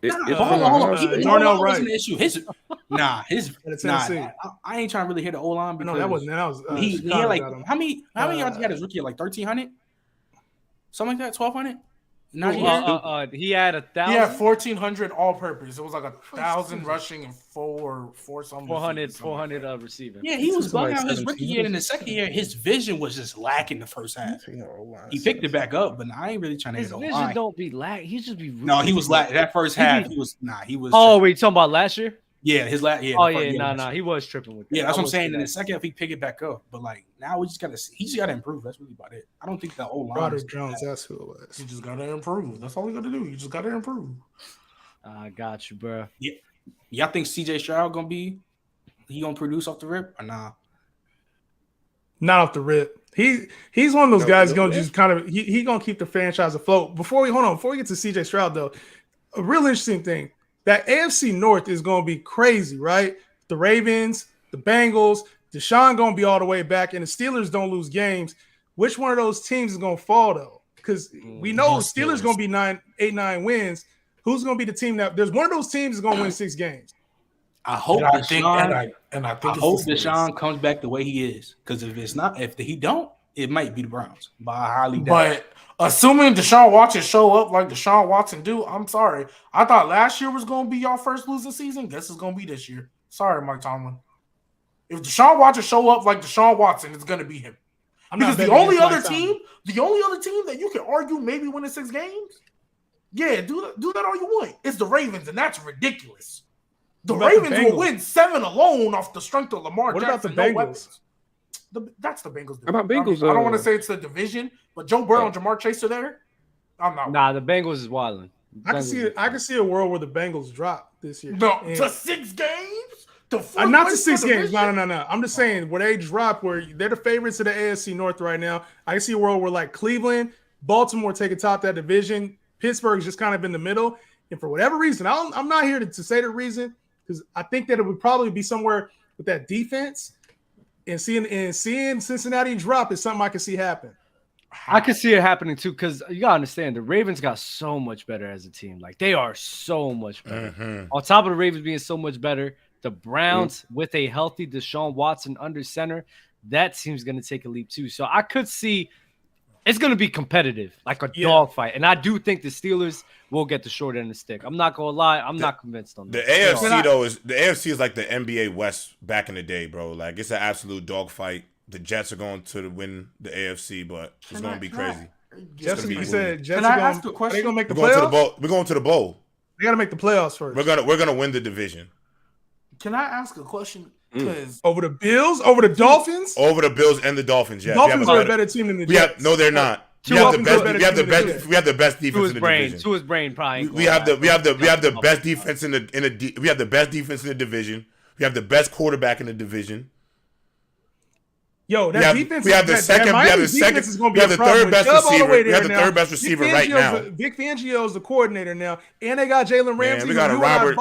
Wright. An issue. I ain't trying to really hit the O-line because that was he had like how many yards he had his rookie? Like 1,300, something like that, 1,200. He had 1,000. He had 1,400 all-purpose. It was like 1,000 rushing and 400 receiving. Yeah, he was bugging out his rookie year. In the second year, his vision was just lacking the first half. He picked it back up, but I ain't really trying to hit the line. His vision don't be lacking. He just be no. He was lacking that first half. He was. Oh, wait, you talking about last year? Yeah, his last. Yeah. Oh yeah, he was tripping with that. Yeah, that's what I'm saying. In the second half, he picked it back up, but like now we just gotta see. He just gotta improve. That's really about it. I don't think the old line. Roderick Jones, that's who it was. You just gotta improve. That's all you gotta do. You just gotta improve. I got you, bro. Yeah, y'all think CJ Stroud gonna produce off the rip or nah? Not off the rip. He's one of those guys gonna just kind of he gonna keep the franchise afloat. Before we get to CJ Stroud though, a real interesting thing. That AFC North is going to be crazy, right? The Ravens, the Bengals, Deshaun going to be all the way back, and the Steelers don't lose games. Which one of those teams is going to fall, though? Because we know Steelers going to be 8-9 wins. Who's going to be the team that – there's one of those teams is going to win 6 games. I hope Deshaun comes back the way he is. Because if he don't, it might be the Browns. But I highly doubt it. Assuming Deshaun Watson show up like Deshaun Watson do, I'm sorry. I thought last year was going to be y'all first losing season. Guess it's going to be this year. Sorry, Mike Tomlin. If Deshaun Watson show up like Deshaun Watson, it's going to be him. Because the only other team that you can argue maybe winning 6 games, yeah, do that all you want. It's the Ravens, and that's ridiculous. The Ravens will win 7 alone off the strength of Lamar Jackson. What about the Bengals? That's the Bengals. How about Bengals? I don't want to say it's the division, but Joe Burrow and Ja'Marr Chase are there. I'm not. Nah, the Bengals is wilding. I can see a world where the Bengals drop this year. No, to 6 games. Not to 6 games. No. I'm just saying where they drop, where they're the favorites of the AFC North right now. I can see a world where like Cleveland, Baltimore take a top that division. Pittsburgh's just kind of in the middle. And for whatever reason, I'm not here to say the reason, because I think that it would probably be somewhere with that defense, and seeing Cincinnati drop is something I can see happen. I can see it happening too, because you gotta understand the Ravens got so much better as a team. Like, they are so much better. Mm-hmm. On top of the Ravens being so much better, the Browns with a healthy Deshaun Watson under center, that team's gonna take a leap too. So I could see it's going to be competitive, like a dogfight. And I do think the Steelers will get the short end of the stick. I'm not going to lie. I'm not convinced on that. The AFC is like the NBA West back in the day, bro. Like, it's an absolute dogfight. The Jets are going to win the AFC, but it's going to be crazy. Justin said Jets Can I ask a question? Are they going to make the playoffs? We're going to the bowl. They got to make the playoffs first. We're gonna win the division. Can I ask a question? Over the Bills? Over the Dolphins? Over the Bills and the Dolphins, yeah. Dolphins are a better team than the Jets. No, they're not. We have the best defense in the division. To his brain, probably. We have the best defense in the we have the best defense in the division. We have the best quarterback in the division. Yo, that defense. We have the third best receiver. We have the third best receiver right now. Vic Fangio is the coordinator now, and they got Jalen Ramsey. We got a Robert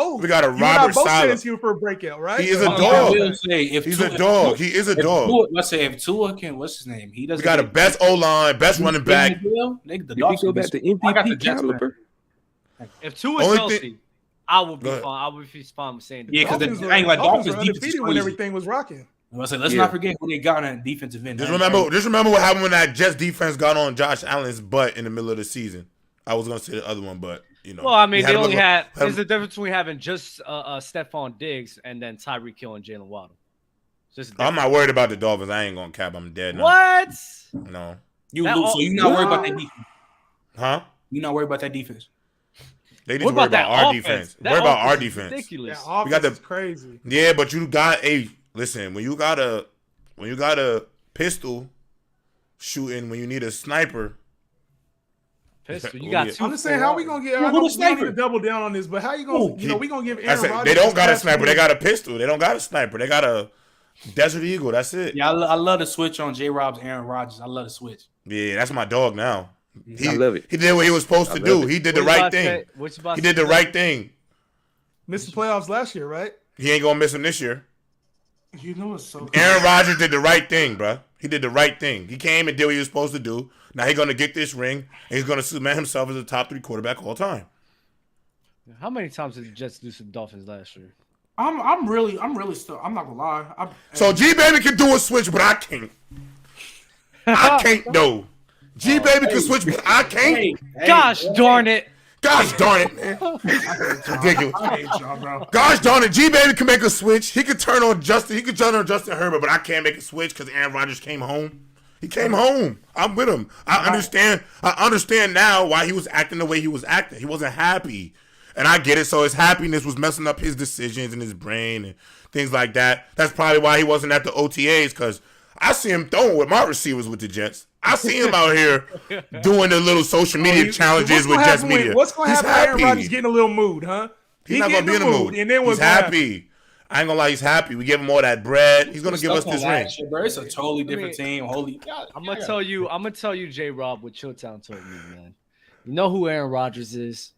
Saleh for a breakout, right? He is a dog. He's a dog. He is a dog. Let's say if Tua can, what's his name? He doesn't. We got the best O line, best running back. If you go back to MVP caliber, if Tua is healthy, I will be fine. I would be fine with saying. Yeah, because I ain't like Dolphins defense when everything was rocking. Let's not forget who they got on that defensive end. Just remember what happened when that Jets defense got on Josh Allen's butt in the middle of the season. I was gonna say the other one, but you know. Well, I mean, they only had. There's a difference between having just Stephon Diggs and then Tyreek Hill and Jalen Waddle. I'm not worried about the Dolphins. I ain't gonna cap. I'm dead now. What? No. So you're not worried about that defense? Huh? You're not worried about that defense? They just worry about our defense. Worry about our defense. Ridiculous. That offense is crazy. Yeah, but you got listen, when you got a pistol shooting, when you need a sniper. Pistol, you got two. I'm just saying, how we gonna get? I don't need to double down on this, but how you gonna? We gonna give Aaron Rodgers? They don't got a sniper. They got a pistol. They don't got a sniper. They got a Desert Eagle. That's it. Yeah, I love the switch on J-Rob's Aaron Rodgers. I love the switch. Yeah, that's my dog now. I love it. He did what he was supposed to do. He did the right thing. He did the right thing. Missed the playoffs last year, right? He ain't gonna miss them this year. You know what's so Aaron Rodgers did the right thing, bro. He did the right thing. He came and did what he was supposed to do. Now he's gonna get this ring, and he's gonna cement himself as a top 3 quarterback all time. How many times did the Jets lose to the Dolphins last year? I'm really still. I'm not gonna lie. So G Baby can do a switch, but I can't. I can't though. G Baby can switch, but I can't. Gosh darn it! Gosh darn it, man. It's ridiculous. I hate y'all, bro. Gosh darn it, G Baby can make a switch. He could turn on Justin Herbert, but I can't make a switch because Aaron Rodgers came home. He came home. I'm with him. I understand now why he was acting the way he was acting. He wasn't happy. And I get it. So his happiness was messing up his decisions in his brain and things like that. That's probably why he wasn't at the OTAs, because I see him throwing with my receivers with the Jets. I see him out here doing the little social media challenges with Jets media. What's going to happen? Aaron Rodgers getting a little mood, huh? He's not going to be in the mood. And then he's happy. I ain't going to lie. He's happy. We give him all that bread. He's going to give us this ring. It's a totally different team. I'm going to tell you, J-Rob, what Chilltown told me, man. You know who Aaron Rodgers is?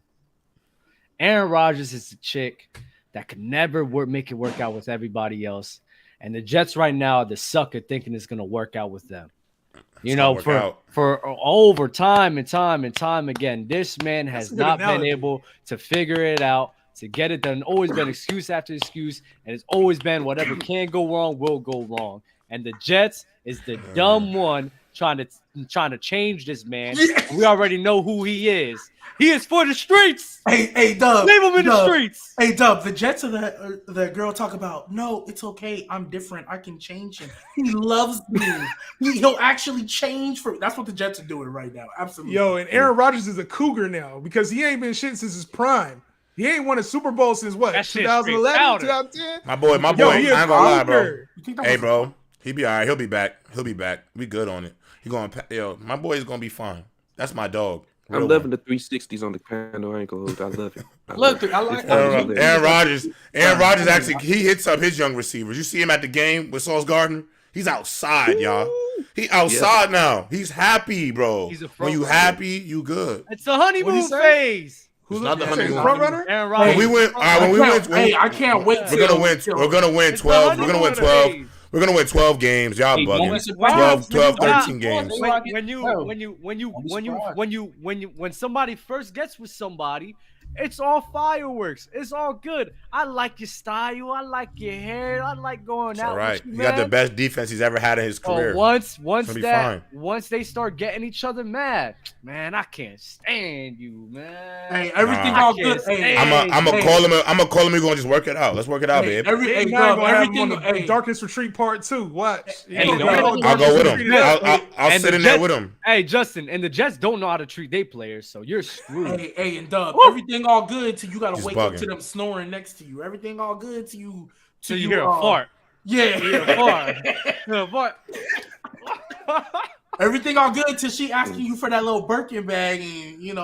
Aaron Rodgers is the chick that could never make it work out with everybody else. And the Jets right now are the sucker thinking it's going to work out with them. You know, for over time and time again, this man has not been able to figure it out, to get it done. Always been excuse after excuse, and it's always been whatever can go wrong will go wrong. And the Jets is the dumb one trying to change this man. Yes. We already know who he is. He is for the streets. Hey, Dub. Leave him in the streets. Hey, Dub, the Jets are the girl talk about, no, it's okay. I'm different. I can change him. He loves me. He'll actually change for me. That's what the Jets are doing right now. Absolutely. Yo, and Aaron Rodgers is a cougar now because he ain't been shit since his prime. He ain't won a Super Bowl since what? 2011, 2010? My boy, I ain't gonna lie, bro. Hey, bro. He be all right. He'll be back. We good on it. My boy is gonna be fine. That's my dog. I'm loving the 360s on the panel. I ain't gonna hold. I love it. I like Aaron Rodgers. Aaron Rodgers actually he hits up his young receivers. You see him at the game with Sauce Gardner. He's outside, y'all. He outside now. He's happy, bro. When you happy, you good. It's the honeymoon phase. Who's not the honeymoon front runner? Aaron Rodgers. When we went, I can't wait. We're gonna win 12. We're gonna win 12. We're gonna win 12 games. Y'all bugging. 12, 13 games. When somebody first gets with somebody, it's all fireworks. It's all good. I like your style. I like your hair. I like going out. All right, with you got the best defense he's ever had in his career. Once they start getting each other mad, man, I can't stand you, man. Hey, everything all good. I'm gonna call him. I'm gonna call him. We're gonna just work it out. Let's work it out, babe. Everything. Darkest Retreat Part 2. Watch. I'll go with him. I'll sit in there with him. Hey, Justin, and the Jets don't know how to treat their players, so you're screwed. Hey, and Dub, everything all good till you gotta wake up to them snoring next to you. Everything all good to you. So you hear a fart. Yeah, a fart. Everything all good till she asking you for that little Birkin bag, and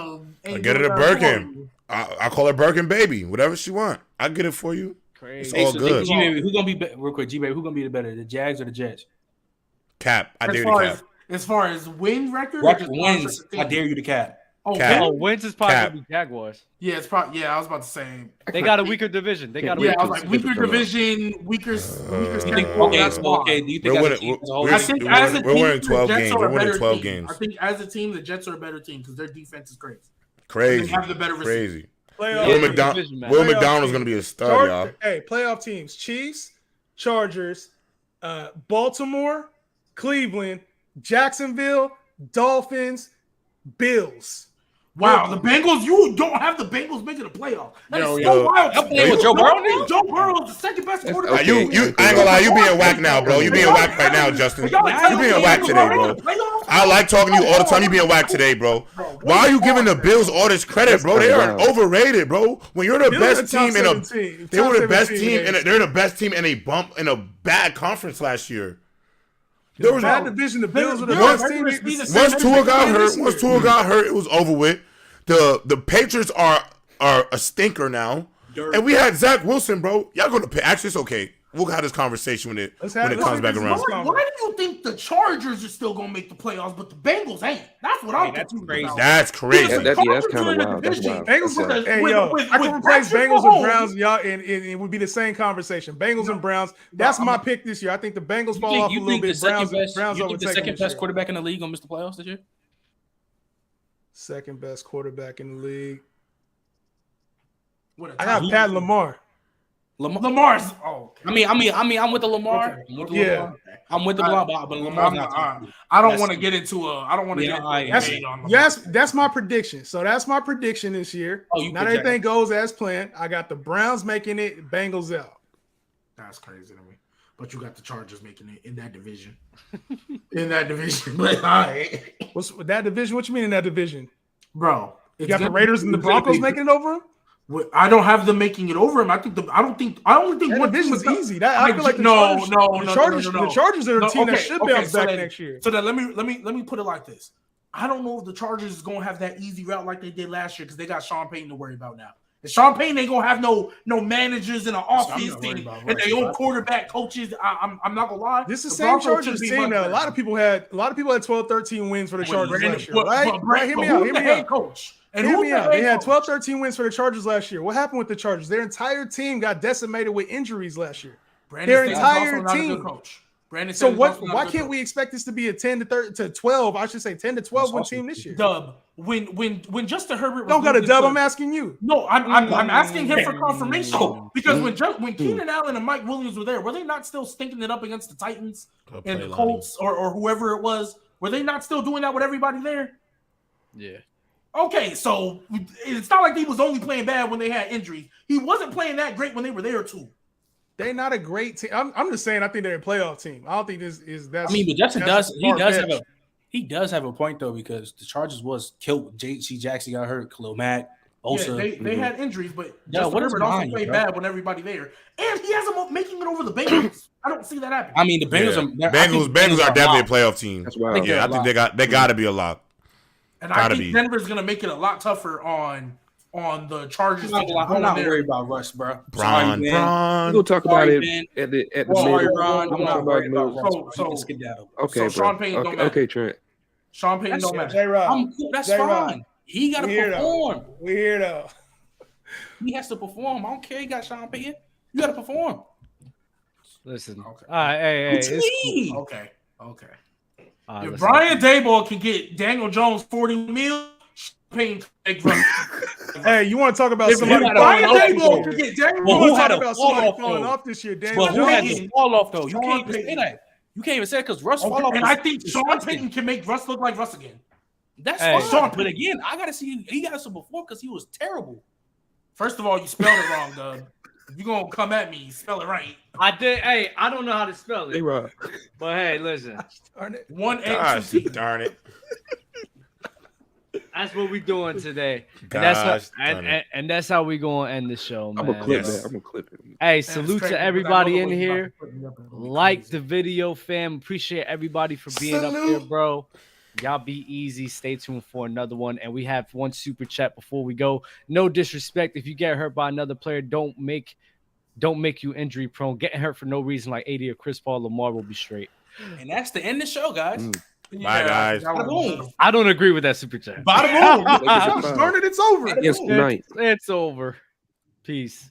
I get her a Birkin. I call her Birkin baby. Whatever she want, I get it for you. Crazy. It's all good. G-Baby, who's gonna be real quick? G-Baby, who's gonna be the better, the Jags or the Jets? Cap. I dare you to cap. As far as win record, wins. I dare you to cap. Wins is probably gonna be Jaguars. Yeah, it's probably. Yeah, I was about to say they got a weaker division. I was like weaker division, weaker. Okay. Do you think we're winning 12 games? We're winning 12 games. I think as a team, the Jets are a better team because their defense is crazy. Crazy. They have the better crazy. Will McDonald's gonna be a stud, y'all. Hey, playoff teams: Chiefs, Chargers, Baltimore, Cleveland, Jacksonville, Dolphins, Bills. Wow, the Bengals, you don't have the Bengals making the playoffs. That is so wild. I'm playing with Joe Burrow. Joe Burrow is the second best quarterback. You I ain't gonna lie, you being whack now, bro. You being whack right now, Justin. You being whack today, bro. I like talking to you all the time. You being whack today, bro. Why are you giving the Bills all this credit, bro? They are overrated, bro. When you're the best team in a, they were the best team, and they're the best team in a bad conference last year. There was bad division. The Bills were the best team. Once Tua got hurt, it was over with. The Patriots are a stinker now, and we had Zach Wilson, bro. Y'all going to pay? Actually, it's okay. We'll have this conversation when it comes back around. Why do you think the Chargers are still going to make the playoffs, but the Bengals ain't? That's what I'm confused about. That's crazy. That's kind of wild. That's wild. I can replace Bengals and Browns, y'all, and it would be the same conversation. Bengals and Browns. That's my pick this year. I think the Bengals fall off a little bit. Browns you think the second best quarterback in the league gonna miss the playoffs this year? Second best quarterback in the league. I got Pat Lamar. Lamar's. I'm with the Lamar. Yeah, I'm with the Lamar, but Lamar's not. I don't want to get into a. I don't want to get into a. Yes, that's my prediction. So that's my prediction this year. Not everything goes as planned. I got the Browns making it, Bengals out. That's crazy to me. But you got the Chargers making it in that division. But all right. What's that division? What you mean in that division, bro? You got the Raiders and the Broncos making it over him? I don't have them making it over him. I only think one division is easy. I feel like the Chargers are a team that should bounce back next year. So then let me put it like this. I don't know if the Chargers is gonna have that easy route like they did last year because they got Sean Payton to worry about now. And Sean Payton ain't gonna have no managers in an offense team and their own quarterback coaches. I'm not gonna lie. This is the same Chargers team that a lot of people had 12, 13 wins for the Chargers last year. Right? Hear me out. Coach. And hear me out. They had 12, 13 wins for the Chargers last year. What happened with the Chargers? Their entire team got decimated with injuries last year. Their entire team. So why can't we expect this to be a 10 to 12? I should say 10 to 12 win team this year. Dub. When Justin Herbert don't got a dub, I'm asking you. No, I'm asking him for confirmation because when Keenan Allen and Mike Williams were there, were they not still stinking it up against the Titans and the Colts or whoever it was? Were they not still doing that with everybody there? Yeah. Okay, so it's not like he was only playing bad when they had injuries. He wasn't playing that great when they were there too. They're not a great team. I'm just saying. I think they're a playoff team. I don't think this is that. I mean, but Justin he does have a point though because the Chargers was killed. J.C. Jackson got hurt. Khalil Mack, Bosa. Yeah, they had injuries, but Justin Herbert also played bad when everybody there, and he has them making it over the Bengals. I don't see that happening. I mean, the Bengals are definitely a playoff team. That's wild. I think they got to be a lock. And I think Denver's gonna make it a lot tougher on the Chargers. I'm not worried about Russ, bro. Bron. We're gonna talk about it at the middle. I'm not worried about Russ. Okay, Sean Payton don't matter. Okay, Trent. Sean Payton don't matter. J-Rob. That's fine. He gotta perform. We here though. He has to perform. I don't care. He got Sean Payton. You gotta perform. Listen. Okay. All right, hey, Okay. If listen. Brian Daboll can get Daniel Jones 40 mil, Payton can make Russ. Hey, you want to talk about If somebody Brian falling off Daboll this can year? get Daniel You Who want to had talk a about fall somebody off, falling though? off this year? Daniel But who had Jones. to fall off though? You Sean can't even say Payton. that. You can't even say it because Russ fall off. And I think Sean Payton can make Russ look like Russ again. That's Hey. fine. But again, I gotta see. He got some before because he was terrible. First of all, you spelled it wrong, Doug. If you're gonna come at me, spell it right. I did. Hey, I don't know how to spell it. J-Rob. But hey, listen. One and Gosh, two T. darn it. That's what we doing today. Gosh, And that's how we gonna end the show, man. I'm gonna clip that. I'm gonna clip it. Hey, And salute straight, to but I everybody know in what you're here. about to put me up in. Like the video, fam. Appreciate everybody for being up here, bro. Y'all be easy. Stay tuned for another one. And we have one super chat before we go. No disrespect. If you get hurt by another player, don't make you injury prone. Getting hurt for no reason like AD or Chris Paul, Lamar will be straight. And that's the end of the show, guys. Bye, guys. I don't agree with that super chat. Bada boom. Started. It's over. Yes, night. It's over. Peace.